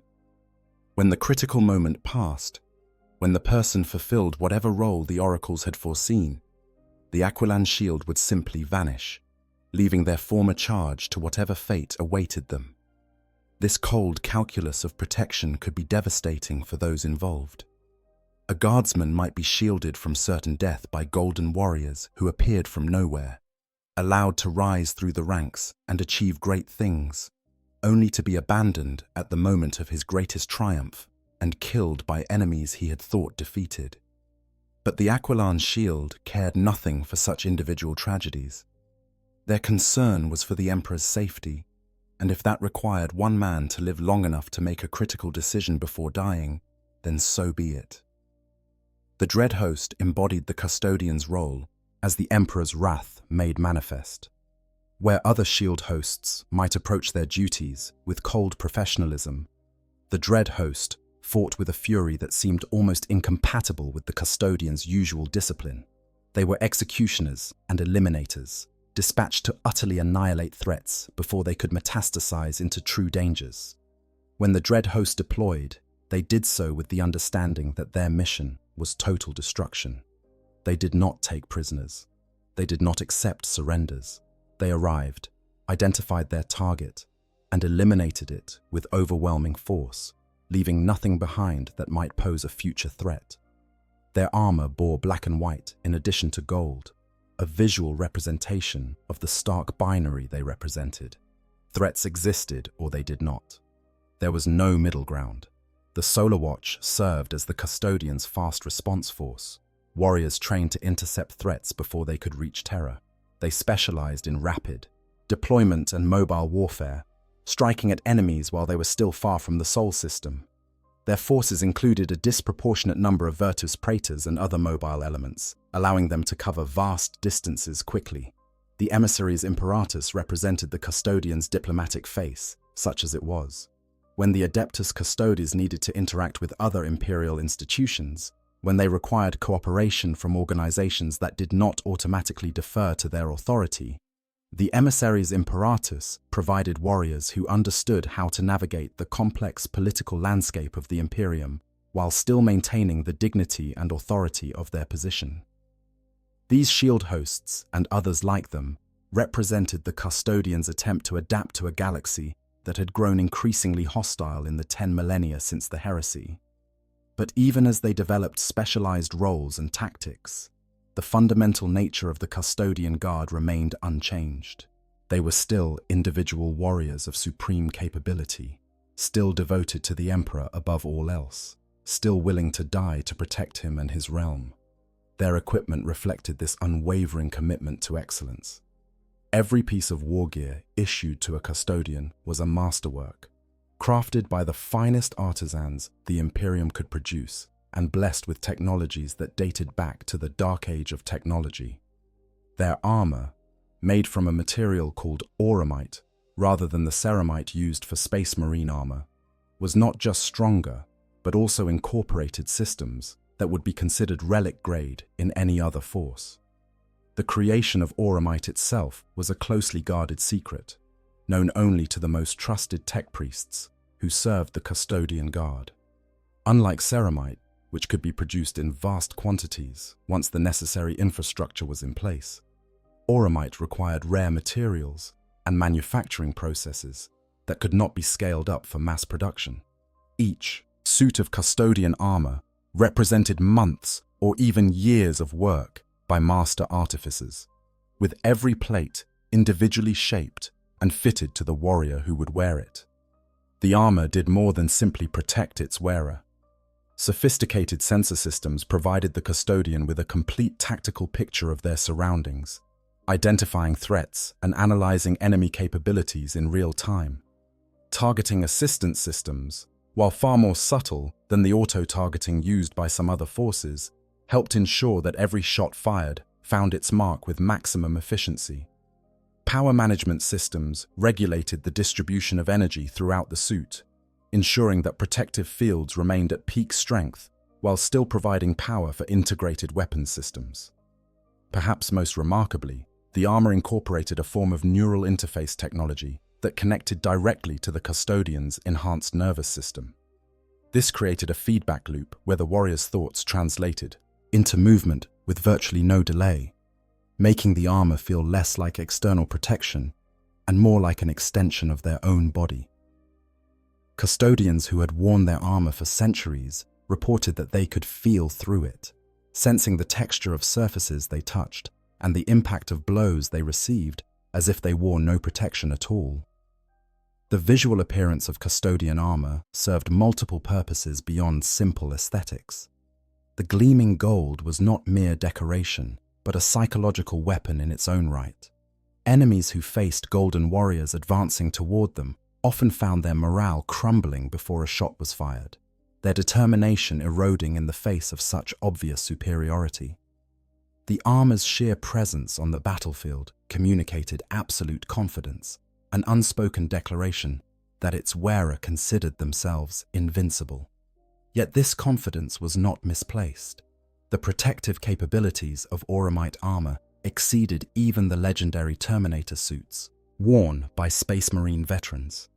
When the critical moment passed, when the person fulfilled whatever role the oracles had foreseen, the Aquilan Shield would simply vanish, leaving their former charge to whatever fate awaited them. This cold calculus of protection could be devastating for those involved. A guardsman might be shielded from certain death by golden warriors who appeared from nowhere, allowed to rise through the ranks and achieve great things, only to be abandoned at the moment of his greatest triumph and killed by enemies he had thought defeated. But the Aquilan Shield cared nothing for such individual tragedies. Their concern was for the Emperor's safety, and if that required one man to live long enough to make a critical decision before dying, then so be it. The Dread Host embodied the Custodian's role as the Emperor's wrath made manifest. Where other shield hosts might approach their duties with cold professionalism, the Dread Host fought with a fury that seemed almost incompatible with the Custodians' usual discipline. They were executioners and eliminators, dispatched to utterly annihilate threats before they could metastasize into true dangers. When the Dread Host deployed, they did so with the understanding that their mission was total destruction. They did not take prisoners. They did not accept surrenders. They arrived, identified their target, and eliminated it with overwhelming force, leaving nothing behind that might pose a future threat. Their armor bore black and white in addition to gold, a visual representation of the stark binary they represented. Threats existed or they did not. There was no middle ground. The Solar Watch served as the Custodians' fast response force, warriors trained to intercept threats before they could reach Terra. They specialized in rapid deployment and mobile warfare, striking at enemies while they were still far from the Sol system. Their forces included a disproportionate number of Virtus Praetors and other mobile elements, allowing them to cover vast distances quickly. The Emissaries Imperatus represented the Custodians' diplomatic face, such as it was. When the Adeptus Custodes needed to interact with other imperial institutions, when they required cooperation from organizations that did not automatically defer to their authority, the Emissaries Imperatus provided warriors who understood how to navigate the complex political landscape of the Imperium while still maintaining the dignity and authority of their position. These shield hosts, and others like them, represented the Custodians' attempt to adapt to a galaxy that had grown increasingly hostile in the 10 millennia since the heresy. But even as they developed specialized roles and tactics, the fundamental nature of the Custodian Guard remained unchanged. They were still individual warriors of supreme capability, still devoted to the Emperor above all else, still willing to die to protect him and his realm. Their equipment reflected this unwavering commitment to excellence. Every piece of war gear issued to a Custodian was a masterwork, crafted by the finest artisans the Imperium could produce, and blessed with technologies that dated back to the dark age of technology. Their armor, made from a material called auramite, rather than the ceramite used for space marine armor, was not just stronger, but also incorporated systems that would be considered relic grade in any other force. The creation of auramite itself was a closely guarded secret, known only to the most trusted tech priests who served the Custodian Guard. Unlike ceramite, which could be produced in vast quantities once the necessary infrastructure was in place, auramite required rare materials and manufacturing processes that could not be scaled up for mass production. Each suit of Custodian armor represented months or even years of work by master artificers, with every plate individually shaped and fitted to the warrior who would wear it. The armor did more than simply protect its wearer. Sophisticated sensor systems provided the Custodian with a complete tactical picture of their surroundings, identifying threats and analyzing enemy capabilities in real time. Targeting assistance systems, while far more subtle than the auto-targeting used by some other forces, helped ensure that every shot fired found its mark with maximum efficiency. Power management systems regulated the distribution of energy throughout the suit, ensuring that protective fields remained at peak strength while still providing power for integrated weapons systems. Perhaps most remarkably, the armor incorporated a form of neural interface technology that connected directly to the Custodian's enhanced nervous system. This created a feedback loop where the warrior's thoughts translated into movement with virtually no delay, making the armor feel less like external protection and more like an extension of their own body. Custodians who had worn their armor for centuries reported that they could feel through it, sensing the texture of surfaces they touched and the impact of blows they received as if they wore no protection at all. The visual appearance of Custodian armor served multiple purposes beyond simple aesthetics. The gleaming gold was not mere decoration, but a psychological weapon in its own right. Enemies who faced golden warriors advancing toward them often found their morale crumbling before a shot was fired, their determination eroding in the face of such obvious superiority. The armor's sheer presence on the battlefield communicated absolute confidence, an unspoken declaration that its wearer considered themselves invincible. Yet this confidence was not misplaced. The protective capabilities of auramite armor exceeded even the legendary Terminator suits worn by Space Marine veterans.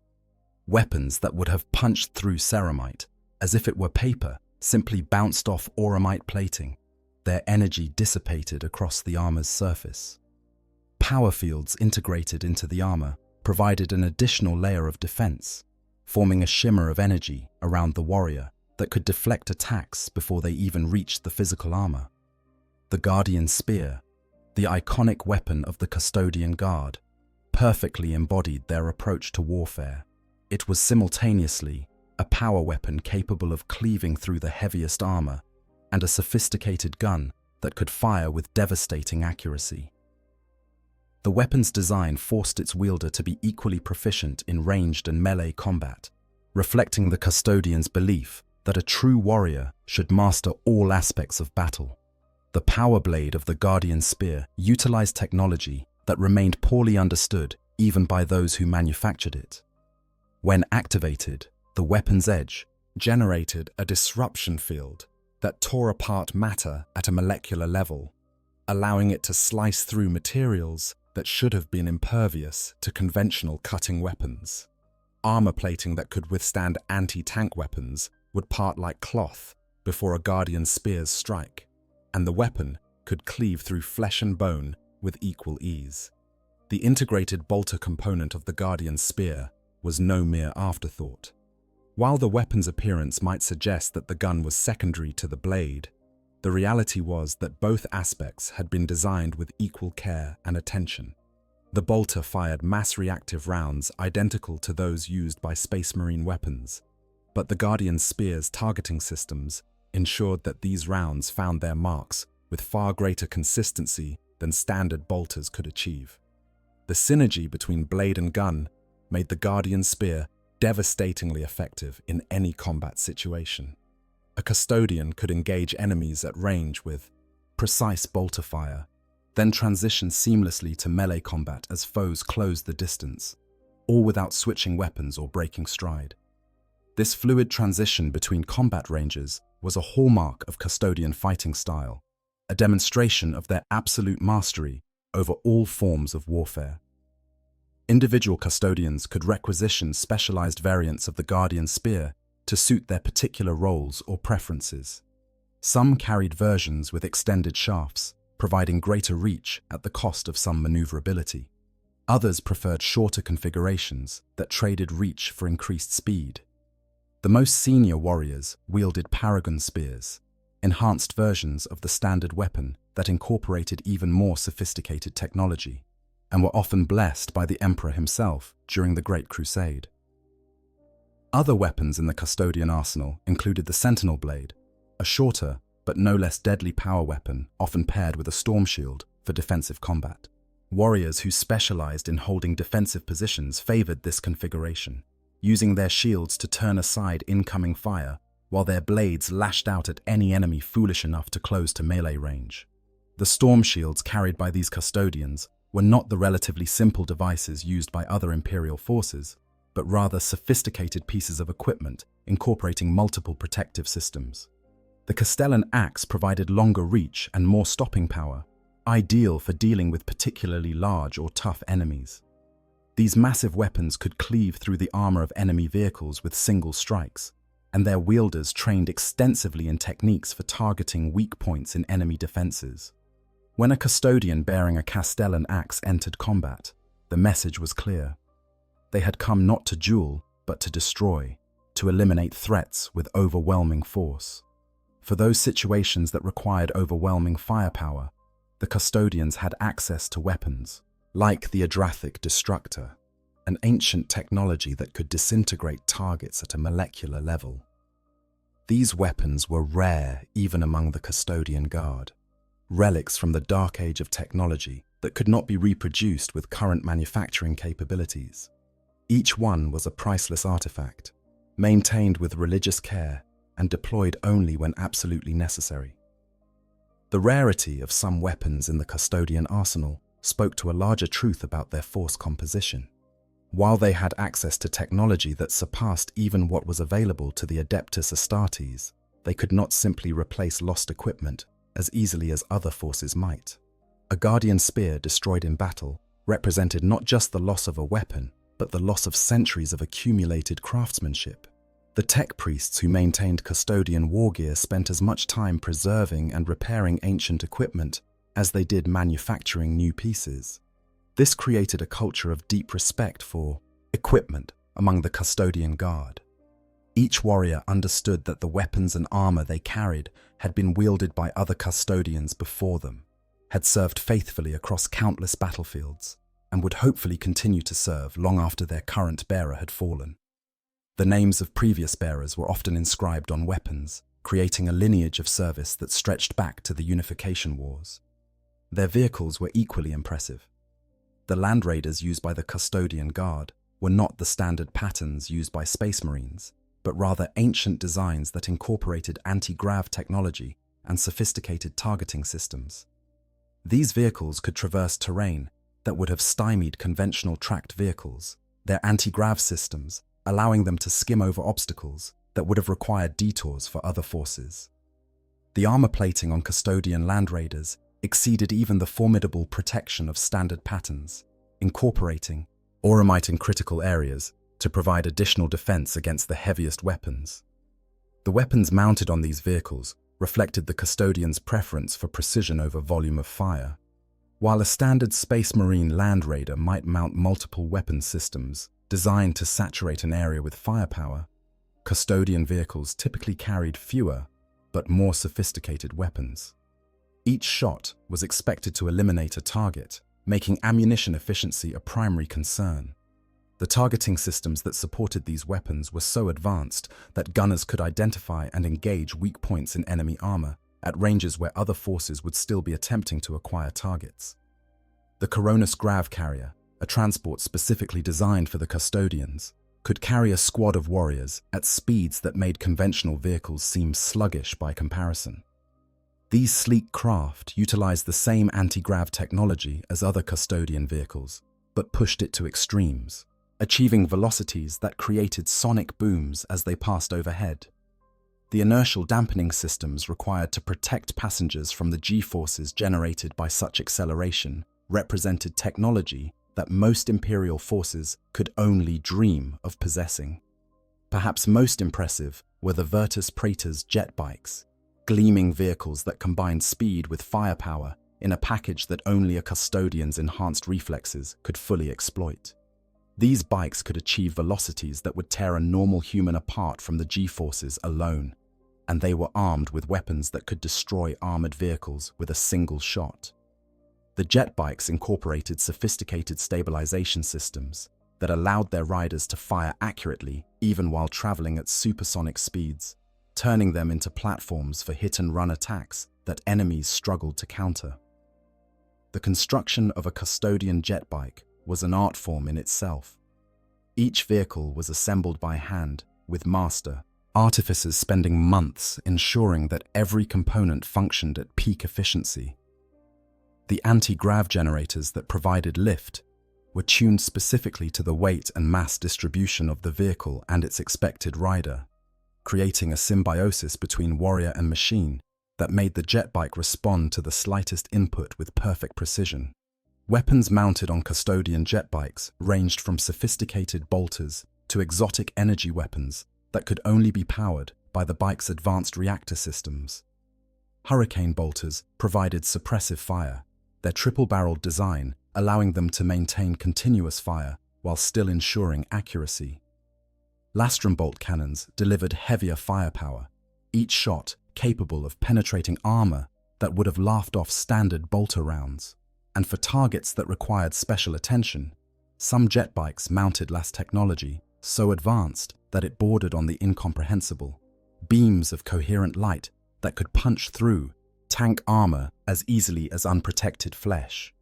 Weapons that would have punched through ceramite as if it were paper simply bounced off auramite plating, their energy dissipated across the armor's surface. Power fields integrated into the armor provided an additional layer of defense, forming a shimmer of energy around the warrior that could deflect attacks before they even reached the physical armor. The Guardian Spear, the iconic weapon of the Custodian Guard, perfectly embodied their approach to warfare. It was simultaneously a power weapon capable of cleaving through the heaviest armor and a sophisticated gun that could fire with devastating accuracy. The weapon's design forced its wielder to be equally proficient in ranged and melee combat, reflecting the Custodian's belief that a true warrior should master all aspects of battle. The power blade of the Guardian Spear utilized technology that remained poorly understood even by those who manufactured it. When activated, the weapon's edge generated a disruption field that tore apart matter at a molecular level, allowing it to slice through materials that should have been impervious to conventional cutting weapons. Armor plating that could withstand anti-tank weapons would part like cloth before a Guardian Spear's strike, and the weapon could cleave through flesh and bone with equal ease. The integrated bolter component of the Guardian Spear was no mere afterthought. While the weapon's appearance might suggest that the gun was secondary to the blade, the reality was that both aspects had been designed with equal care and attention. The bolter fired mass-reactive rounds identical to those used by Space Marine weapons, but the Guardian Spear's targeting systems ensured that these rounds found their marks with far greater consistency than standard bolters could achieve. The synergy between blade and gun made the Guardian Spear devastatingly effective in any combat situation. A custodian could engage enemies at range with precise bolter fire, then transition seamlessly to melee combat as foes closed the distance, all without switching weapons or breaking stride. This fluid transition between combat ranges was a hallmark of custodian fighting style, a demonstration of their absolute mastery over all forms of warfare. Individual custodians could requisition specialized variants of the Guardian Spear to suit their particular roles or preferences. Some carried versions with extended shafts, providing greater reach at the cost of some maneuverability. Others preferred shorter configurations that traded reach for increased speed. The most senior warriors wielded Paragon Spears, enhanced versions of the standard weapon that incorporated even more sophisticated technology, and were often blessed by the Emperor himself during the Great Crusade. Other weapons in the Custodian arsenal included the Sentinel Blade, a shorter but no less deadly power weapon often paired with a storm shield for defensive combat. Warriors who specialized in holding defensive positions favored this configuration, using their shields to turn aside incoming fire while their blades lashed out at any enemy foolish enough to close to melee range. The storm shields carried by these custodians were not the relatively simple devices used by other Imperial forces, but rather sophisticated pieces of equipment incorporating multiple protective systems. The Castellan axe provided longer reach and more stopping power, ideal for dealing with particularly large or tough enemies. These massive weapons could cleave through the armor of enemy vehicles with single strikes, and their wielders trained extensively in techniques for targeting weak points in enemy defenses. When a custodian bearing a Castellan axe entered combat, the message was clear. They had come not to duel, but to destroy, to eliminate threats with overwhelming force. For those situations that required overwhelming firepower, the custodians had access to weapons, like the Adrathic Destructor, an ancient technology that could disintegrate targets at a molecular level. These weapons were rare even among the custodian guard, relics from the dark age of technology that could not be reproduced with current manufacturing capabilities. Each one was a priceless artifact, maintained with religious care and deployed only when absolutely necessary. The rarity of some weapons in the custodian arsenal spoke to a larger truth about their force composition. While they had access to technology that surpassed even what was available to the Adeptus Astartes, they could not simply replace lost equipment as easily as other forces might. A Guardian Spear destroyed in battle represented not just the loss of a weapon, but the loss of centuries of accumulated craftsmanship. The tech priests who maintained custodian war gear spent as much time preserving and repairing ancient equipment as they did manufacturing new pieces. This created a culture of deep respect for equipment among the custodian guard. Each warrior understood that the weapons and armor they carried had been wielded by other custodians before them, had served faithfully across countless battlefields, and would hopefully continue to serve long after their current bearer had fallen. The names of previous bearers were often inscribed on weapons, creating a lineage of service that stretched back to the Unification Wars. Their vehicles were equally impressive. The Land Raiders used by the Custodian Guard were not the standard patterns used by Space Marines, but rather ancient designs that incorporated anti-grav technology and sophisticated targeting systems. These vehicles could traverse terrain that would have stymied conventional tracked vehicles, their anti-grav systems allowing them to skim over obstacles that would have required detours for other forces. The armor plating on Custodian Land Raiders exceeded even the formidable protection of standard patterns, incorporating Auramite in critical areas to provide additional defense against the heaviest weapons. The weapons mounted on these vehicles reflected the Custodians' preference for precision over volume of fire. While a standard Space Marine Land Raider might mount multiple weapon systems designed to saturate an area with firepower, Custodian vehicles typically carried fewer but more sophisticated weapons. Each shot was expected to eliminate a target, making ammunition efficiency a primary concern. The targeting systems that supported these weapons were so advanced that gunners could identify and engage weak points in enemy armor at ranges where other forces would still be attempting to acquire targets. The Coronis Grav Carrier, a transport specifically designed for the Custodians, could carry a squad of warriors at speeds that made conventional vehicles seem sluggish by comparison. These sleek craft utilized the same anti-grav technology as other custodian vehicles, but pushed it to extremes, achieving velocities that created sonic booms as they passed overhead. The inertial dampening systems required to protect passengers from the G-forces generated by such acceleration represented technology that most Imperial forces could only dream of possessing. Perhaps most impressive were the Virtus Praetor's jet bikes, gleaming vehicles that combined speed with firepower in a package that only a custodian's enhanced reflexes could fully exploit. These bikes could achieve velocities that would tear a normal human apart from the G-forces alone, and they were armed with weapons that could destroy armored vehicles with a single shot. The jet bikes incorporated sophisticated stabilization systems that allowed their riders to fire accurately even while traveling at supersonic speeds, turning them into platforms for hit-and-run attacks that enemies struggled to counter. The construction of a custodian jet bike was an art form in itself. Each vehicle was assembled by hand, with master artificers spending months ensuring that every component functioned at peak efficiency. The anti-grav generators that provided lift were tuned specifically to the weight and mass distribution of the vehicle and its expected rider, creating a symbiosis between warrior and machine that made the jet bike respond to the slightest input with perfect precision. Weapons mounted on custodian jet bikes ranged from sophisticated bolters to exotic energy weapons that could only be powered by the bike's advanced reactor systems. Hurricane bolters provided suppressive fire, their triple-barreled design allowing them to maintain continuous fire while still ensuring accuracy. Lastrum bolt cannons delivered heavier firepower, each shot capable of penetrating armor that would have laughed off standard bolter rounds. And for targets that required special attention, some jet bikes mounted LAS technology so advanced that it bordered on the incomprehensible, beams of coherent light that could punch through tank armor as easily as unprotected flesh.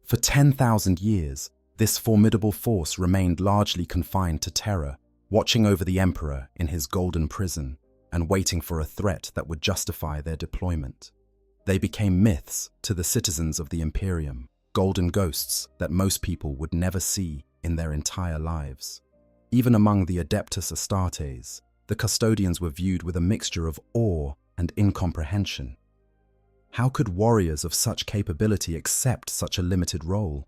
For 10,000 years, this formidable force remained largely confined to Terra, watching over the Emperor in his golden prison and waiting for a threat that would justify their deployment. They became myths to the citizens of the Imperium, golden ghosts that most people would never see in their entire lives. Even among the Adeptus Astartes, the custodians were viewed with a mixture of awe and incomprehension. How could warriors of such capability accept such a limited role?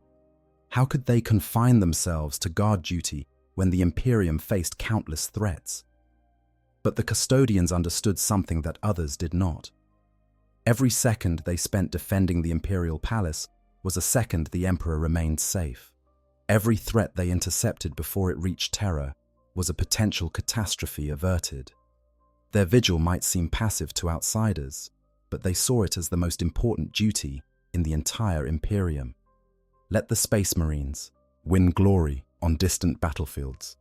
How could they confine themselves to guard duty when the Imperium faced countless threats? But the custodians understood something that others did not. Every second they spent defending the Imperial Palace was a second the Emperor remained safe. Every threat they intercepted before it reached Terra was a potential catastrophe averted. Their vigil might seem passive to outsiders, but they saw it as the most important duty in the entire Imperium. Let the Space Marines win glory on distant battlefields.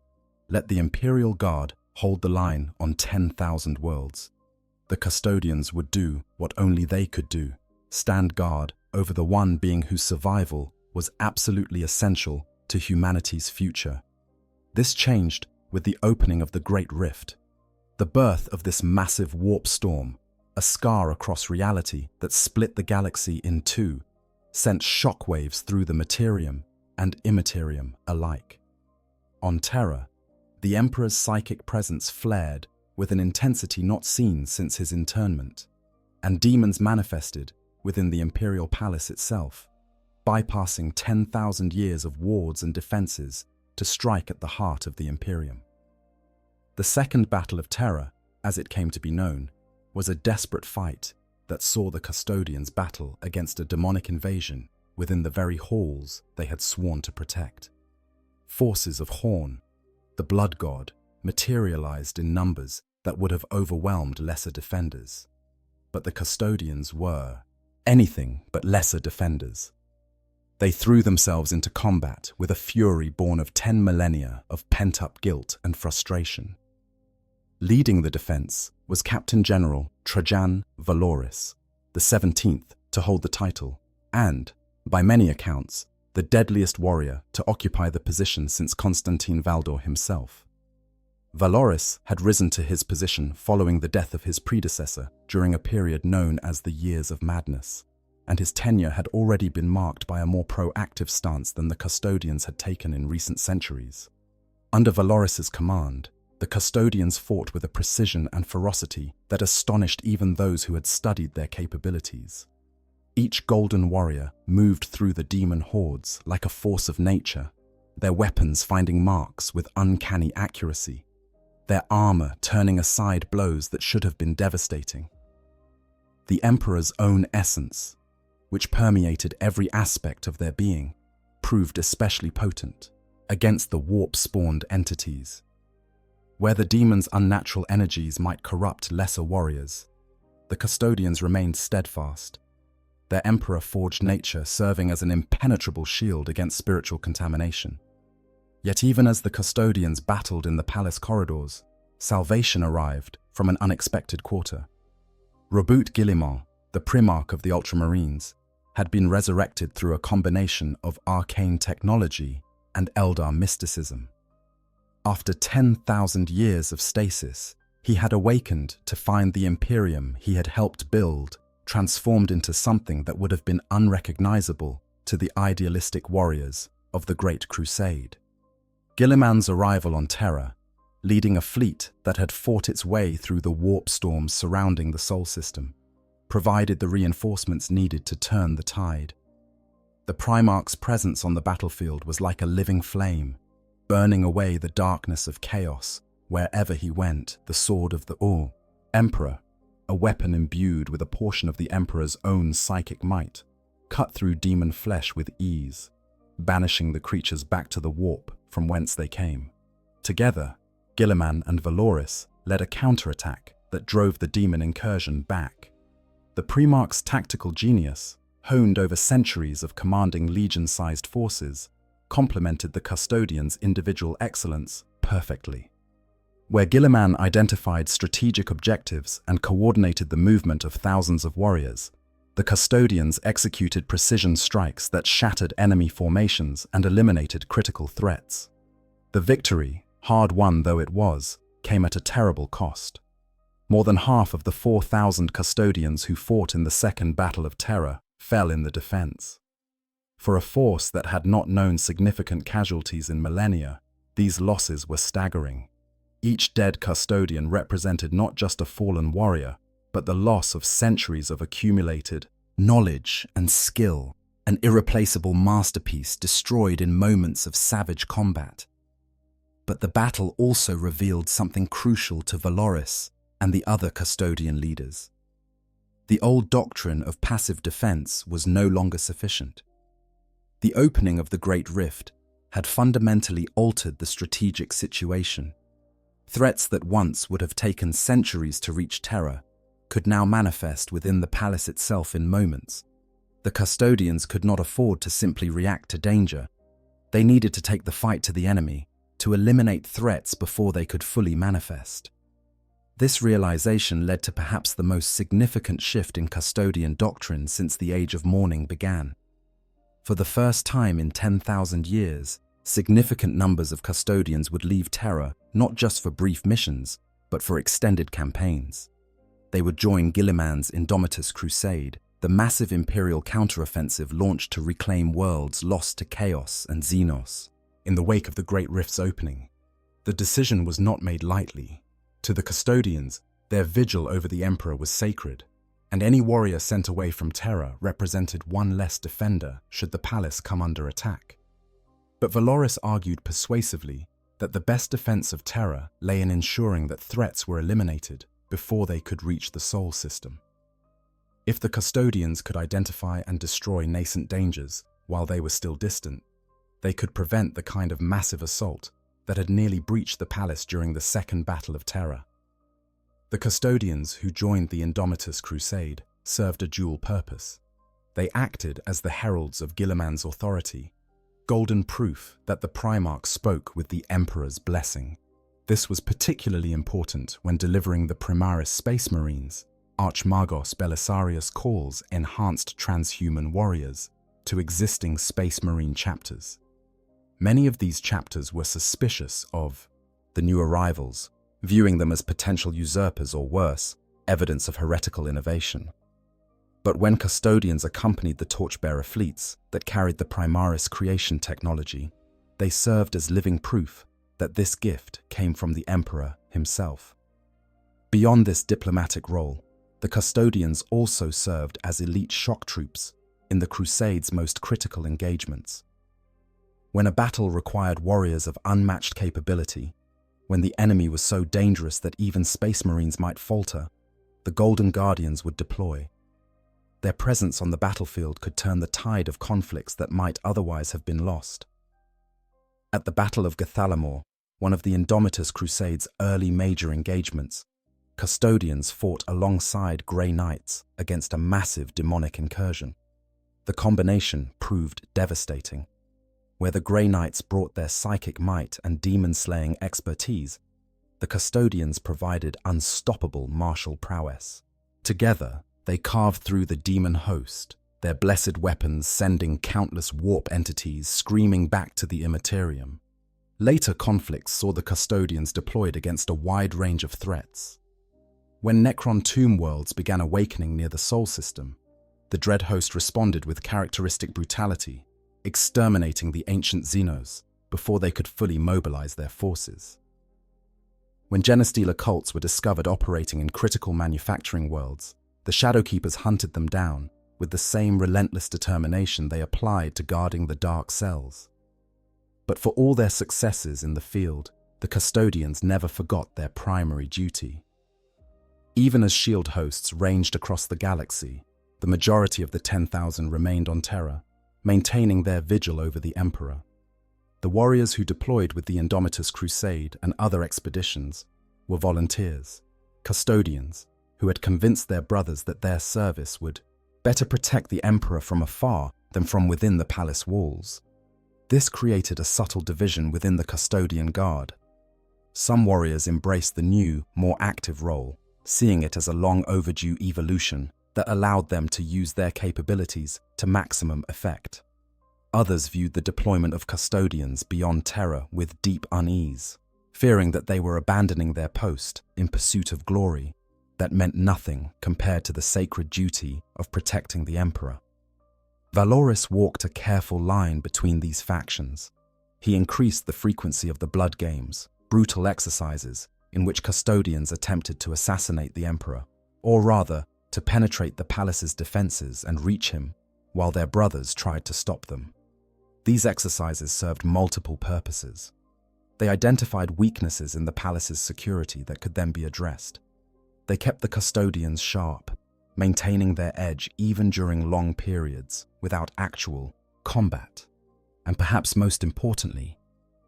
Let the Imperial Guard hold the line on 10,000 worlds. The custodians would do what only they could do, stand guard over the one being whose survival was absolutely essential to humanity's future. This changed with the opening of the Great Rift, the birth of this massive warp storm, a scar across reality that split the galaxy in two, sent shockwaves through the Materium and Immaterium alike. On Terra, the Emperor's psychic presence flared with an intensity not seen since his internment, and demons manifested within the Imperial Palace itself, bypassing 10,000 years of wards and defenses to strike at the heart of the Imperium. The Second Battle of Terra, as it came to be known, was a desperate fight that saw the custodians battle against a demonic invasion within the very halls they had sworn to protect. Forces of Horn, the blood god, materialized in numbers that would have overwhelmed lesser defenders. But the custodians were anything but lesser defenders. They threw themselves into combat with a fury born of 10 millennia of pent-up guilt and frustration. Leading the defense was Captain General Trajan Valoris, the 17th to hold the title, and, by many accounts, the deadliest warrior to occupy the position since Constantine Valdor himself. Valoris had risen to his position following the death of his predecessor during a period known as the Years of Madness, and his tenure had already been marked by a more proactive stance than the Custodians had taken in recent centuries. Under Valoris's command, the Custodians fought with a precision and ferocity that astonished even those who had studied their capabilities. Each golden warrior moved through the demon hordes like a force of nature, their weapons finding marks with uncanny accuracy, their armor turning aside blows that should have been devastating. The Emperor's own essence, which permeated every aspect of their being, proved especially potent against the warp-spawned entities. Where the demon's unnatural energies might corrupt lesser warriors, the Custodians remained steadfast, their Emperor forged nature serving as an impenetrable shield against spiritual contamination. Yet even as the Custodians battled in the palace corridors, salvation arrived from an unexpected quarter. Roboute Guillemot, the Primarch of the Ultramarines, had been resurrected through a combination of arcane technology and Eldar mysticism. After 10,000 years of stasis, he had awakened to find the Imperium he had helped build transformed into something that would have been unrecognizable to the idealistic warriors of the Great Crusade. Guillemot's arrival on Terra, leading a fleet that had fought its way through the warp storms surrounding the Sol system, provided the reinforcements needed to turn the tide. The Primarch's presence on the battlefield was like a living flame, burning away the darkness of chaos wherever he went. The sword of the Emperor, a weapon imbued with a portion of the Emperor's own psychic might, cut through demon flesh with ease, banishing the creatures back to the warp from whence they came. Together, Guillemot and Valoris led a counterattack that drove the demon incursion back. The Primarch's tactical genius, honed over centuries of commanding legion-sized forces, complemented the Custodians' individual excellence perfectly. Where Guillemot identified strategic objectives and coordinated the movement of thousands of warriors, the Custodians executed precision strikes that shattered enemy formations and eliminated critical threats. The victory, hard-won though it was, came at a terrible cost. More than half of the 4,000 Custodians who fought in the Second Battle of Terra fell in the defense. For a force that had not known significant casualties in millennia, these losses were staggering. Each dead Custodian represented not just a fallen warrior, but the loss of centuries of accumulated knowledge and skill, an irreplaceable masterpiece destroyed in moments of savage combat. But the battle also revealed something crucial to Valoris and the other Custodian leaders. The old doctrine of passive defense was no longer sufficient. The opening of the Great Rift had fundamentally altered the strategic situation. Threats that once would have taken centuries to reach Terra could now manifest within the palace itself in moments. The Custodians could not afford to simply react to danger. They needed to take the fight to the enemy, to eliminate threats before they could fully manifest. This realization led to perhaps the most significant shift in Custodian doctrine since the Age of Mourning began. For the first time in 10,000 years, significant numbers of Custodians would leave Terra not just for brief missions, but for extended campaigns. They would join Guillemot's Indomitus Crusade, the massive Imperial counteroffensive launched to reclaim worlds lost to Chaos and Xenos. In the wake of the Great Rift's opening, the decision was not made lightly. To the Custodians, their vigil over the Emperor was sacred, and any warrior sent away from Terra represented one less defender should the palace come under attack. But Valoris argued persuasively that the best defense of Terra lay in ensuring that threats were eliminated before they could reach the Sol system. If the Custodians could identify and destroy nascent dangers while they were still distant, they could prevent the kind of massive assault that had nearly breached the palace during the Second Battle of Terra. The Custodians who joined the Indomitus Crusade served a dual purpose. They acted as the heralds of Guillemot's authority, golden proof that the Primarch spoke with the Emperor's blessing. This was particularly important when delivering the Primaris Space Marines, Archmagos Belisarius calls enhanced transhuman warriors, to existing Space Marine chapters. Many of these chapters were suspicious of the new arrivals, viewing them as potential usurpers or worse, evidence of heretical innovation. But when Custodians accompanied the torchbearer fleets that carried the Primaris creation technology, they served as living proof that this gift came from the Emperor himself. Beyond this diplomatic role, the Custodians also served as elite shock troops in the Crusade's most critical engagements. When a battle required warriors of unmatched capability, when the enemy was so dangerous that even Space Marines might falter, the Golden Guardians would deploy. Their presence on the battlefield could turn the tide of conflicts that might otherwise have been lost. At the Battle of Gathalamor, one of the Indomitus Crusade's early major engagements, Custodians fought alongside Grey Knights against a massive demonic incursion. The combination proved devastating. Where the Grey Knights brought their psychic might and demon-slaying expertise, the Custodians provided unstoppable martial prowess. Together, they carved through the demon host, their blessed weapons sending countless warp entities screaming back to the Imperium. Later conflicts saw the Custodians deployed against a wide range of threats. When Necron tomb worlds began awakening near the Sol system, the Dread Host responded with characteristic brutality, exterminating the ancient Xenos before they could fully mobilize their forces. When Genestealer cults were discovered operating in critical manufacturing worlds, the Shadowkeepers hunted them down with the same relentless determination they applied to guarding the dark cells. But for all their successes in the field, the Custodians never forgot their primary duty. Even as shield hosts ranged across the galaxy, the majority of the 10,000 remained on Terra, maintaining their vigil over the Emperor. The warriors who deployed with the Indomitus Crusade and other expeditions were volunteers, Custodians, who had convinced their brothers that their service would better protect the Emperor from afar than from within the palace walls. This created a subtle division within the Custodian Guard. Some warriors embraced the new, more active role, seeing it as a long overdue evolution that allowed them to use their capabilities to maximum effect. Others viewed the deployment of Custodians beyond Terra with deep unease, fearing that they were abandoning their post in pursuit of glory that meant nothing compared to the sacred duty of protecting the Emperor. Valoris walked a careful line between these factions. He increased the frequency of the blood games, brutal exercises in which Custodians attempted to assassinate the Emperor, or rather, to penetrate the palace's defenses and reach him, while their brothers tried to stop them. These exercises served multiple purposes. They identified weaknesses in the palace's security that could then be addressed. They kept the Custodians sharp, maintaining their edge even during long periods without actual combat. And perhaps most importantly,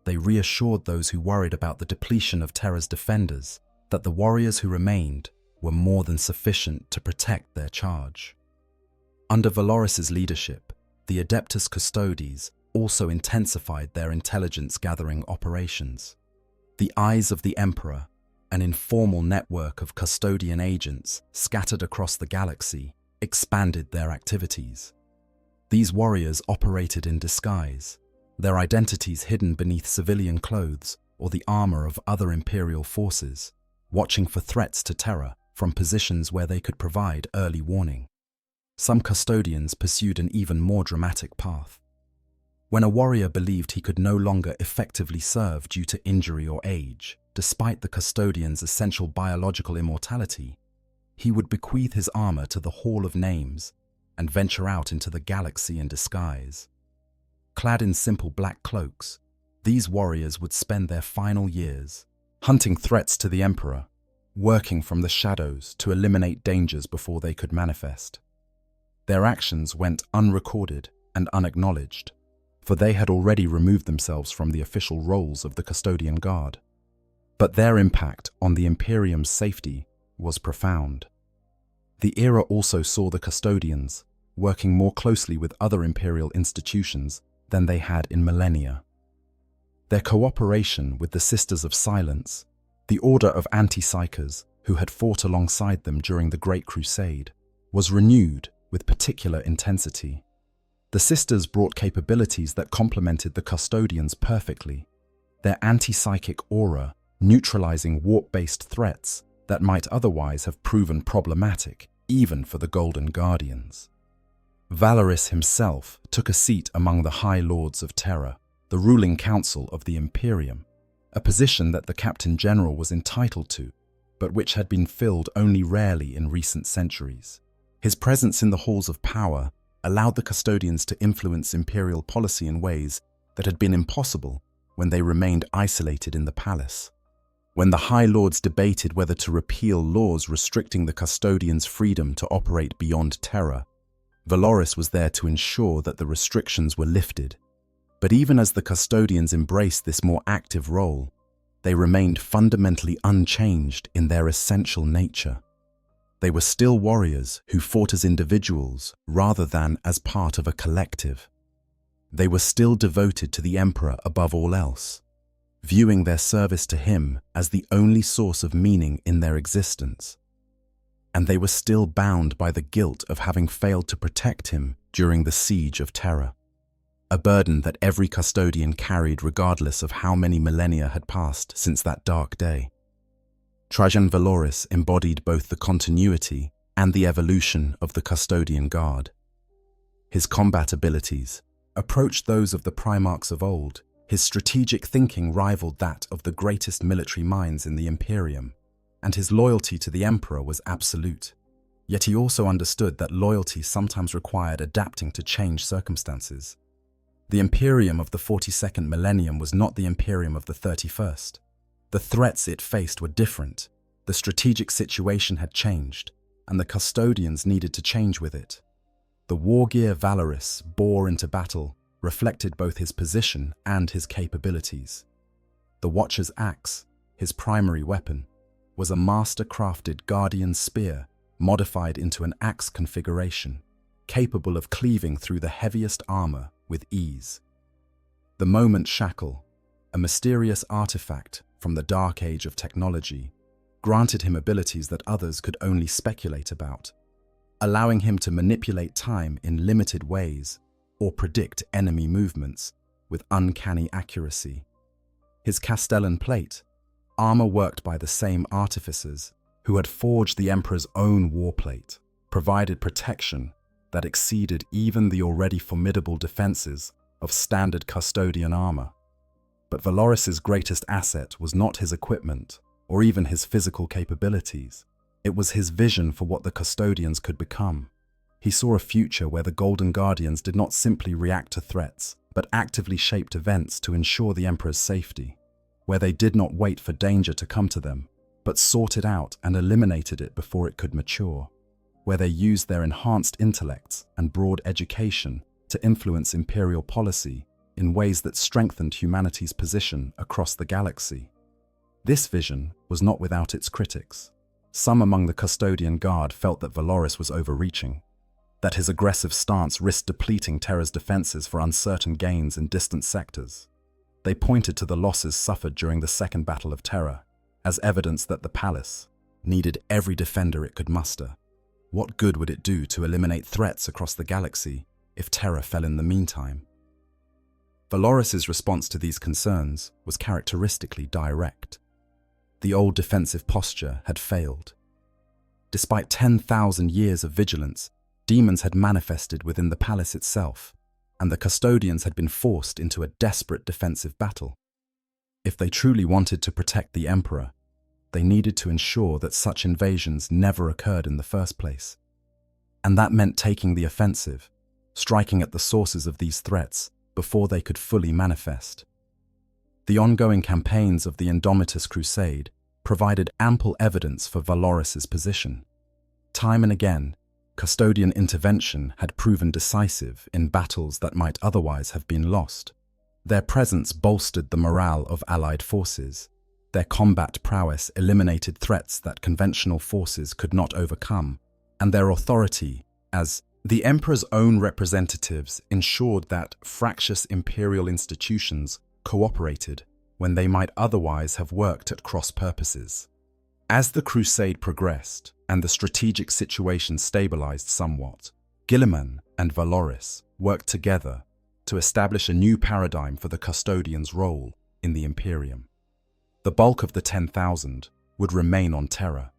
they reassured those who worried about the depletion of Terra's defenders that the warriors who remained were more than sufficient to protect their charge. Under Valoris's leadership, the Adeptus Custodes also intensified their intelligence-gathering operations. The Eyes of the Emperor, an informal network of custodian agents scattered across the galaxy, expanded their activities. These warriors operated in disguise, their identities hidden beneath civilian clothes or the armor of other Imperial forces, watching for threats to Terra from positions where they could provide early warning. Some Custodians pursued an even more dramatic path. When a warrior believed he could no longer effectively serve due to injury or age, despite the Custodian's essential biological immortality, he would bequeath his armor to the Hall of Names and venture out into the galaxy in disguise. Clad in simple black cloaks, these warriors would spend their final years hunting threats to the Emperor, working from the shadows to eliminate dangers before they could manifest. Their actions went unrecorded and unacknowledged, for they had already removed themselves from the official roles of the Custodian Guard. But their impact on the Imperium's safety was profound. The era also saw the Custodians working more closely with other Imperial institutions than they had in millennia. Their cooperation with the Sisters of Silence, the order of anti-psychers who had fought alongside them during the Great Crusade, was renewed with particular intensity. The Sisters brought capabilities that complemented the Custodians perfectly. Their anti-psychic aura neutralizing warp-based threats that might otherwise have proven problematic, even for the Golden Guardians. Valoris himself took a seat among the High Lords of Terra, the ruling council of the Imperium, a position that the Captain General was entitled to, but which had been filled only rarely in recent centuries. His presence in the halls of power allowed the Custodians to influence imperial policy in ways that had been impossible when they remained isolated in the palace. When the High Lords debated whether to repeal laws restricting the Custodians' freedom to operate beyond Terra, Valoris was there to ensure that the restrictions were lifted. But even as the Custodians embraced this more active role, they remained fundamentally unchanged in their essential nature. They were still warriors who fought as individuals rather than as part of a collective. They were still devoted to the Emperor above all else, viewing their service to him as the only source of meaning in their existence. And they were still bound by the guilt of having failed to protect him during the siege of Terra, a burden that every Custodian carried regardless of how many millennia had passed since that dark day. Trajan Valoris embodied both the continuity and the evolution of the Custodian Guard. His combat abilities approached those of the Primarchs of old. His strategic thinking rivaled that of the greatest military minds in the Imperium, and his loyalty to the Emperor was absolute. Yet he also understood that loyalty sometimes required adapting to changed circumstances. The Imperium of the 42nd Millennium was not the Imperium of the 31st. The threats it faced were different, the strategic situation had changed, and the Custodians needed to change with it. The war gear Valoris bore into battle reflected both his position and his capabilities. The Watcher's axe, his primary weapon, was a master-crafted Guardian spear modified into an axe configuration, capable of cleaving through the heaviest armor with ease. The Moment Shackle, a mysterious artifact from the dark age of technology, granted him abilities that others could only speculate about, allowing him to manipulate time in limited ways or predict enemy movements with uncanny accuracy. His Castellan plate, armor worked by the same artificers who had forged the Emperor's own warplate, provided protection that exceeded even the already formidable defenses of standard Custodian armor. But Valoris's greatest asset was not his equipment or even his physical capabilities. It was his vision for what the Custodians could become. He saw a future where the Golden Guardians did not simply react to threats, but actively shaped events to ensure the Emperor's safety, where they did not wait for danger to come to them, but sought it out and eliminated it before it could mature, where they used their enhanced intellects and broad education to influence imperial policy in ways that strengthened humanity's position across the galaxy. This vision was not without its critics. Some among the Custodian Guard felt that Valoris was overreaching, that his aggressive stance risked depleting Terra's defenses for uncertain gains in distant sectors. They pointed to the losses suffered during the Second Battle of Terra as evidence that the palace needed every defender it could muster. What good would it do to eliminate threats across the galaxy if Terra fell in the meantime? Valoris's response to these concerns was characteristically direct. The old defensive posture had failed. Despite 10,000 years of vigilance, demons had manifested within the palace itself, and the Custodians had been forced into a desperate defensive battle. If they truly wanted to protect the Emperor, they needed to ensure that such invasions never occurred in the first place. And that meant taking the offensive, striking at the sources of these threats before they could fully manifest. The ongoing campaigns of the Indomitus Crusade provided ample evidence for Valoris's position. Time and again, Custodian intervention had proven decisive in battles that might otherwise have been lost. Their presence bolstered the morale of allied forces. Their combat prowess eliminated threats that conventional forces could not overcome, and their authority as the Emperor's own representatives ensured that fractious imperial institutions cooperated when they might otherwise have worked at cross purposes. As the crusade progressed and the strategic situation stabilized somewhat, Guilliman and Valoris worked together to establish a new paradigm for the Custodians' role in the Imperium. The bulk of the 10,000 would remain on Terra,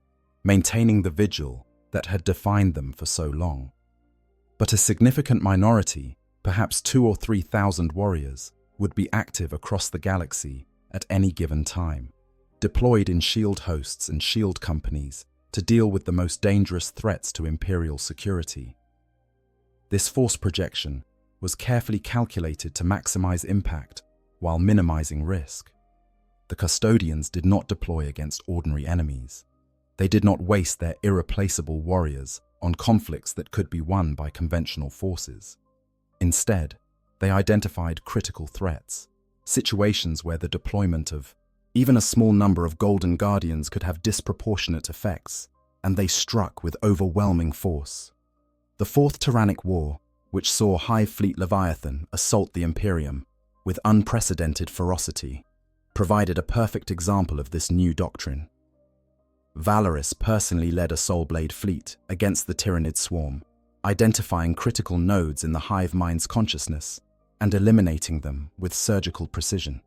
maintaining the vigil that had defined them for so long. But a significant minority, perhaps 2,000 or 3,000 warriors, would be active across the galaxy at any given time, deployed in shield hosts and shield companies to deal with the most dangerous threats to Imperial security. This force projection was carefully calculated to maximize impact while minimizing risk. The Custodians did not deploy against ordinary enemies. They did not waste their irreplaceable warriors on conflicts that could be won by conventional forces. Instead, they identified critical threats, situations where the deployment of even a small number of Golden Guardians could have disproportionate effects, and they struck with overwhelming force. The Fourth Tyrannic War, which saw Hive Fleet Leviathan assault the Imperium with unprecedented ferocity, provided a perfect example of this new doctrine. Valorous personally led a Soulblade fleet against the Tyrannid swarm, identifying critical nodes in the hive mind's consciousness and eliminating them with surgical precision.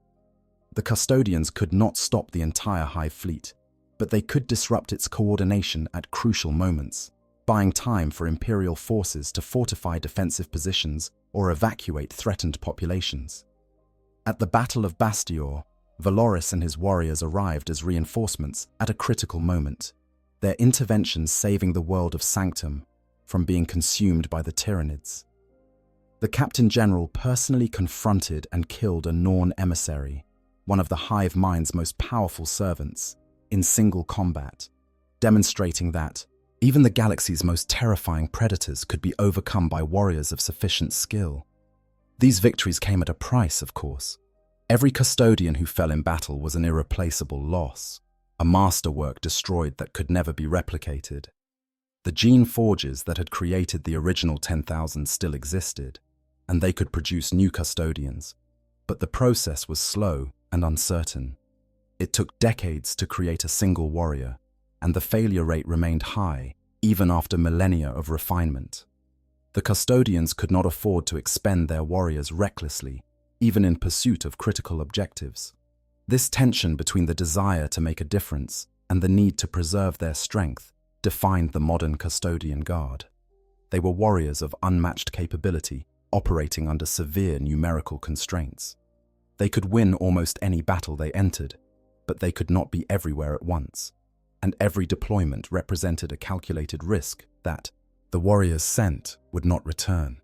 The Custodians could not stop the entire hive fleet, but they could disrupt its coordination at crucial moments, buying time for Imperial forces to fortify defensive positions or evacuate threatened populations. At the Battle of Bastior, Valoris and his warriors arrived as reinforcements at a critical moment, their interventions saving the world of Sanctum from being consumed by the Tyrannids. The Captain General personally confronted and killed a Norn emissary, one of the hive mind's most powerful servants, in single combat, demonstrating that even the galaxy's most terrifying predators could be overcome by warriors of sufficient skill. These victories came at a price, of course. Every Custodian who fell in battle was an irreplaceable loss, a masterwork destroyed that could never be replicated. The gene forges that had created the original 10,000 still existed, and they could produce new Custodians, but the process was slow and uncertain. It took decades to create a single warrior, and the failure rate remained high even after millennia of refinement. The Custodians could not afford to expend their warriors recklessly, even in pursuit of critical objectives. This tension between the desire to make a difference and the need to preserve their strength defined the modern Custodian Guard. They were warriors of unmatched capability, operating under severe numerical constraints. They could win almost any battle they entered, but they could not be everywhere at once, and every deployment represented a calculated risk that the warriors sent would not return.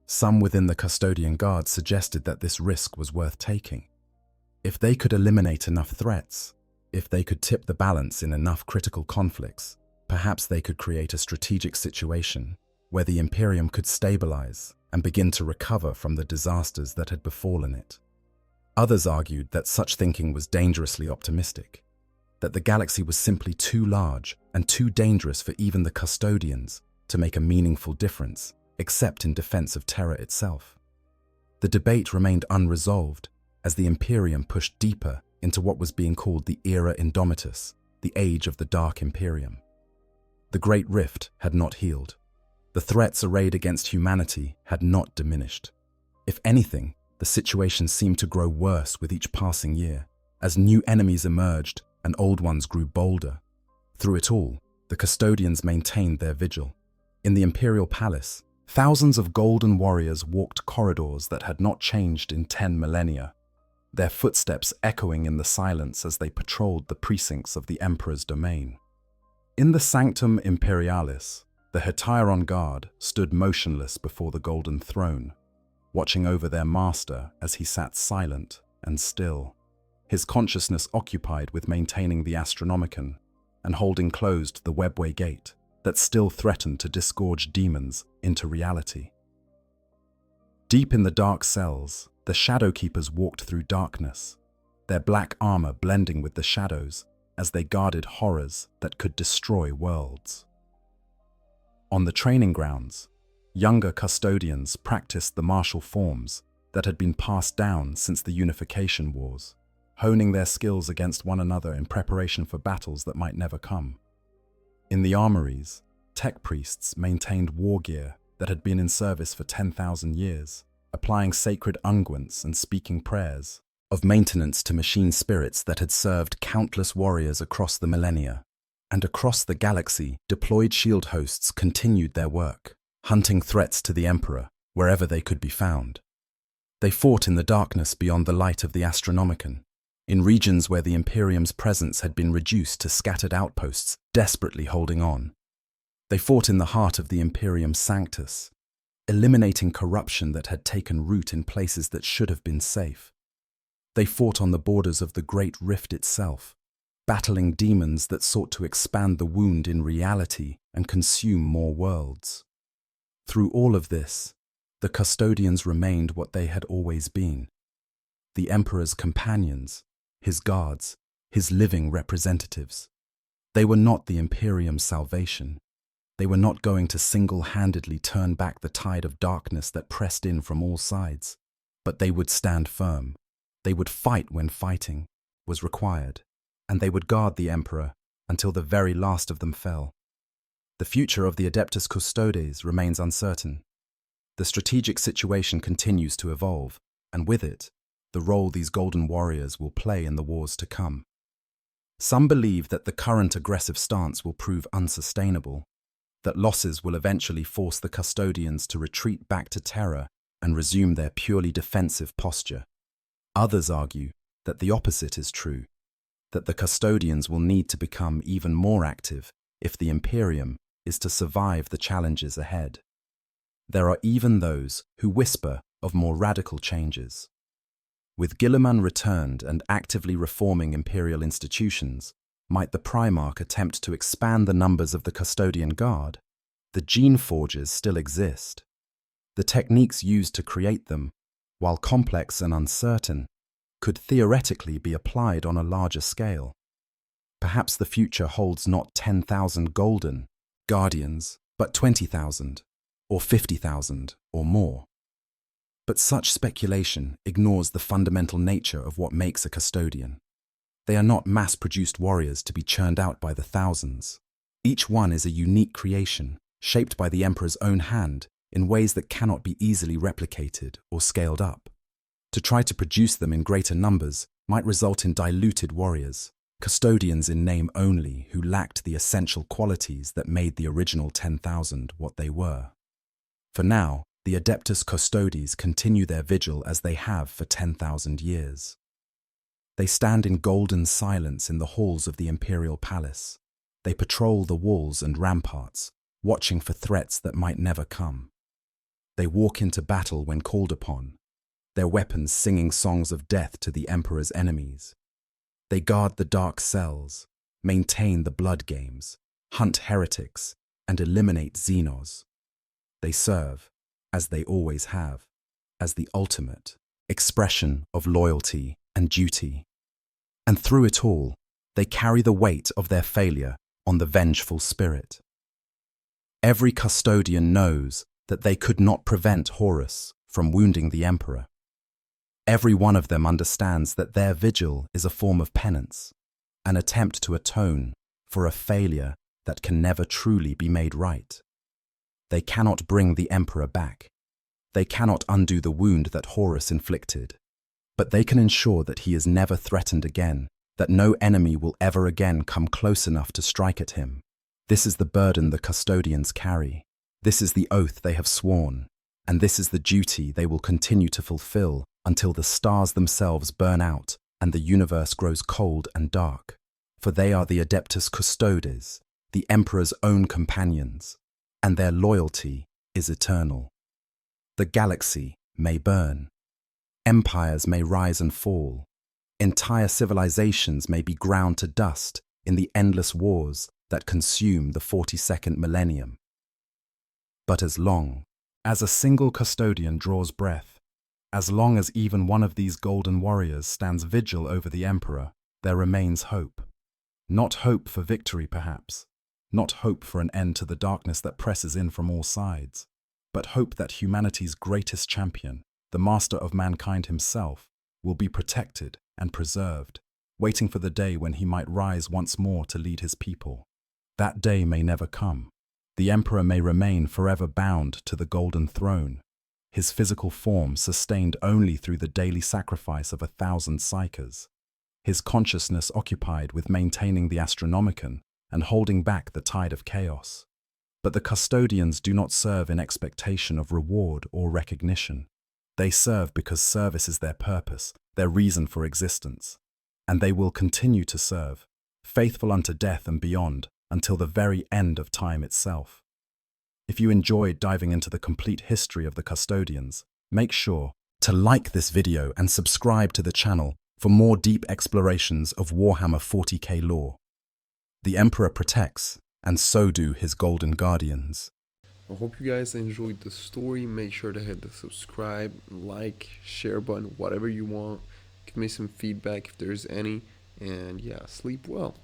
Some within the Custodian Guard suggested that this risk was worth taking. If they could eliminate enough threats, if they could tip the balance in enough critical conflicts, perhaps they could create a strategic situation where the Imperium could stabilize and begin to recover from the disasters that had befallen it. Others argued that such thinking was dangerously optimistic, that the galaxy was simply too large and too dangerous for even the Custodians to make a meaningful difference, except in defense of Terra itself. The debate remained unresolved as the Imperium pushed deeper into what was being called the Era Indomitus, the age of the Dark Imperium. The Great Rift had not healed. The threats arrayed against humanity had not diminished. If anything, the situation seemed to grow worse with each passing year, as new enemies emerged and old ones grew bolder. Through it all, the Custodians maintained their vigil. In the Imperial Palace, thousands of golden warriors walked corridors that had not changed in 10 millennia, their footsteps echoing in the silence as they patrolled the precincts of the Emperor's domain. In the Sanctum Imperialis, the Hetaeron Guard stood motionless before the Golden Throne, watching over their master as he sat silent and still, his consciousness occupied with maintaining the Astronomicon and holding closed the webway gate that still threatened to disgorge demons into reality. Deep in the dark cells, the Shadowkeepers walked through darkness, their black armor blending with the shadows as they guarded horrors that could destroy worlds. On the training grounds, younger Custodians practiced the martial forms that had been passed down since the Unification Wars, honing their skills against one another in preparation for battles that might never come. In the armories, tech priests maintained war gear that had been in service for 10,000 years, applying sacred unguents and speaking prayers of maintenance to machine spirits that had served countless warriors across the millennia. And across the galaxy, deployed shield hosts continued their work, hunting threats to the Emperor wherever they could be found. They fought in the darkness beyond the light of the Astronomicon, in regions where the Imperium's presence had been reduced to scattered outposts, desperately holding on. They fought in the heart of the Imperium Sanctus, eliminating corruption that had taken root in places that should have been safe. They fought on the borders of the Great Rift itself, battling demons that sought to expand the wound in reality and consume more worlds. Through all of this, the Custodians remained what they had always been: the Emperor's companions, his guards, his living representatives. They were not the Imperium's salvation. They were not going to single-handedly turn back the tide of darkness that pressed in from all sides, but they would stand firm. They would fight when fighting was required, and they would guard the Emperor until the very last of them fell. The future of the Adeptus Custodes remains uncertain. The strategic situation continues to evolve, and with it, the role these golden warriors will play in the wars to come. Some believe that the current aggressive stance will prove unsustainable, that losses will eventually force the Custodians to retreat back to Terra and resume their purely defensive posture. Others argue that the opposite is true, that the Custodians will need to become even more active if the Imperium is to survive the challenges ahead. There are even those who whisper of more radical changes. With Guilliman returned and actively reforming Imperial institutions, might the Primarch attempt to expand the numbers of the Custodian Guard? The gene forges still exist. The techniques used to create them, while complex and uncertain, could theoretically be applied on a larger scale. Perhaps the future holds not 10,000 golden guardians, but 20,000, or 50,000, or more. But such speculation ignores the fundamental nature of what makes a Custodian. They are not mass-produced warriors to be churned out by the thousands. Each one is a unique creation, shaped by the Emperor's own hand in ways that cannot be easily replicated or scaled up. To try to produce them in greater numbers might result in diluted warriors, Custodians in name only who lacked the essential qualities that made the original 10,000 what they were. For now, the Adeptus Custodes continue their vigil as they have for 10,000 years. They stand in golden silence in the halls of the Imperial Palace. They patrol the walls and ramparts, watching for threats that might never come. They walk into battle when called upon, their weapons singing songs of death to the Emperor's enemies. They guard the dark cells, maintain the blood games, hunt heretics, and eliminate Xenos. They serve, as they always have, as the ultimate expression of loyalty and duty. And through it all, they carry the weight of their failure on the vengeful spirit. Every Custodian knows that they could not prevent Horus from wounding the Emperor. Every one of them understands that their vigil is a form of penance, an attempt to atone for a failure that can never truly be made right. They cannot bring the Emperor back. They cannot undo the wound that Horus inflicted. But they can ensure that he is never threatened again, that no enemy will ever again come close enough to strike at him. This is the burden the Custodians carry. This is the oath they have sworn, and this is the duty they will continue to fulfill until the stars themselves burn out and the universe grows cold and dark. For they are the Adeptus Custodes, the Emperor's own companions, and their loyalty is eternal. The galaxy may burn. Empires may rise and fall. Entire civilizations may be ground to dust in the endless wars that consume the 42nd millennium. But as long as a single Custodian draws breath, as long as even one of these golden warriors stands vigil over the Emperor, there remains hope. Not hope for victory, perhaps. Not hope for an end to the darkness that presses in from all sides, but hope that humanity's greatest champion, the master of mankind himself, will be protected and preserved, waiting for the day when he might rise once more to lead his people. That day may never come. The Emperor may remain forever bound to the Golden Throne, his physical form sustained only through the daily sacrifice of 1,000 psychers, his consciousness occupied with maintaining the Astronomicon and holding back the tide of chaos. But the Custodians do not serve in expectation of reward or recognition. They serve because service is their purpose, their reason for existence. And they will continue to serve, faithful unto death and beyond, until the very end of time itself. If you enjoyed diving into the complete history of the Custodians, make sure to like this video and subscribe to the channel for more deep explorations of Warhammer 40K lore. The Emperor protects, and so do his Golden Guardians. I hope you guys enjoyed the story. Make sure to hit the subscribe, like, share button, whatever you want. Give me some feedback if there's any. And yeah, sleep well.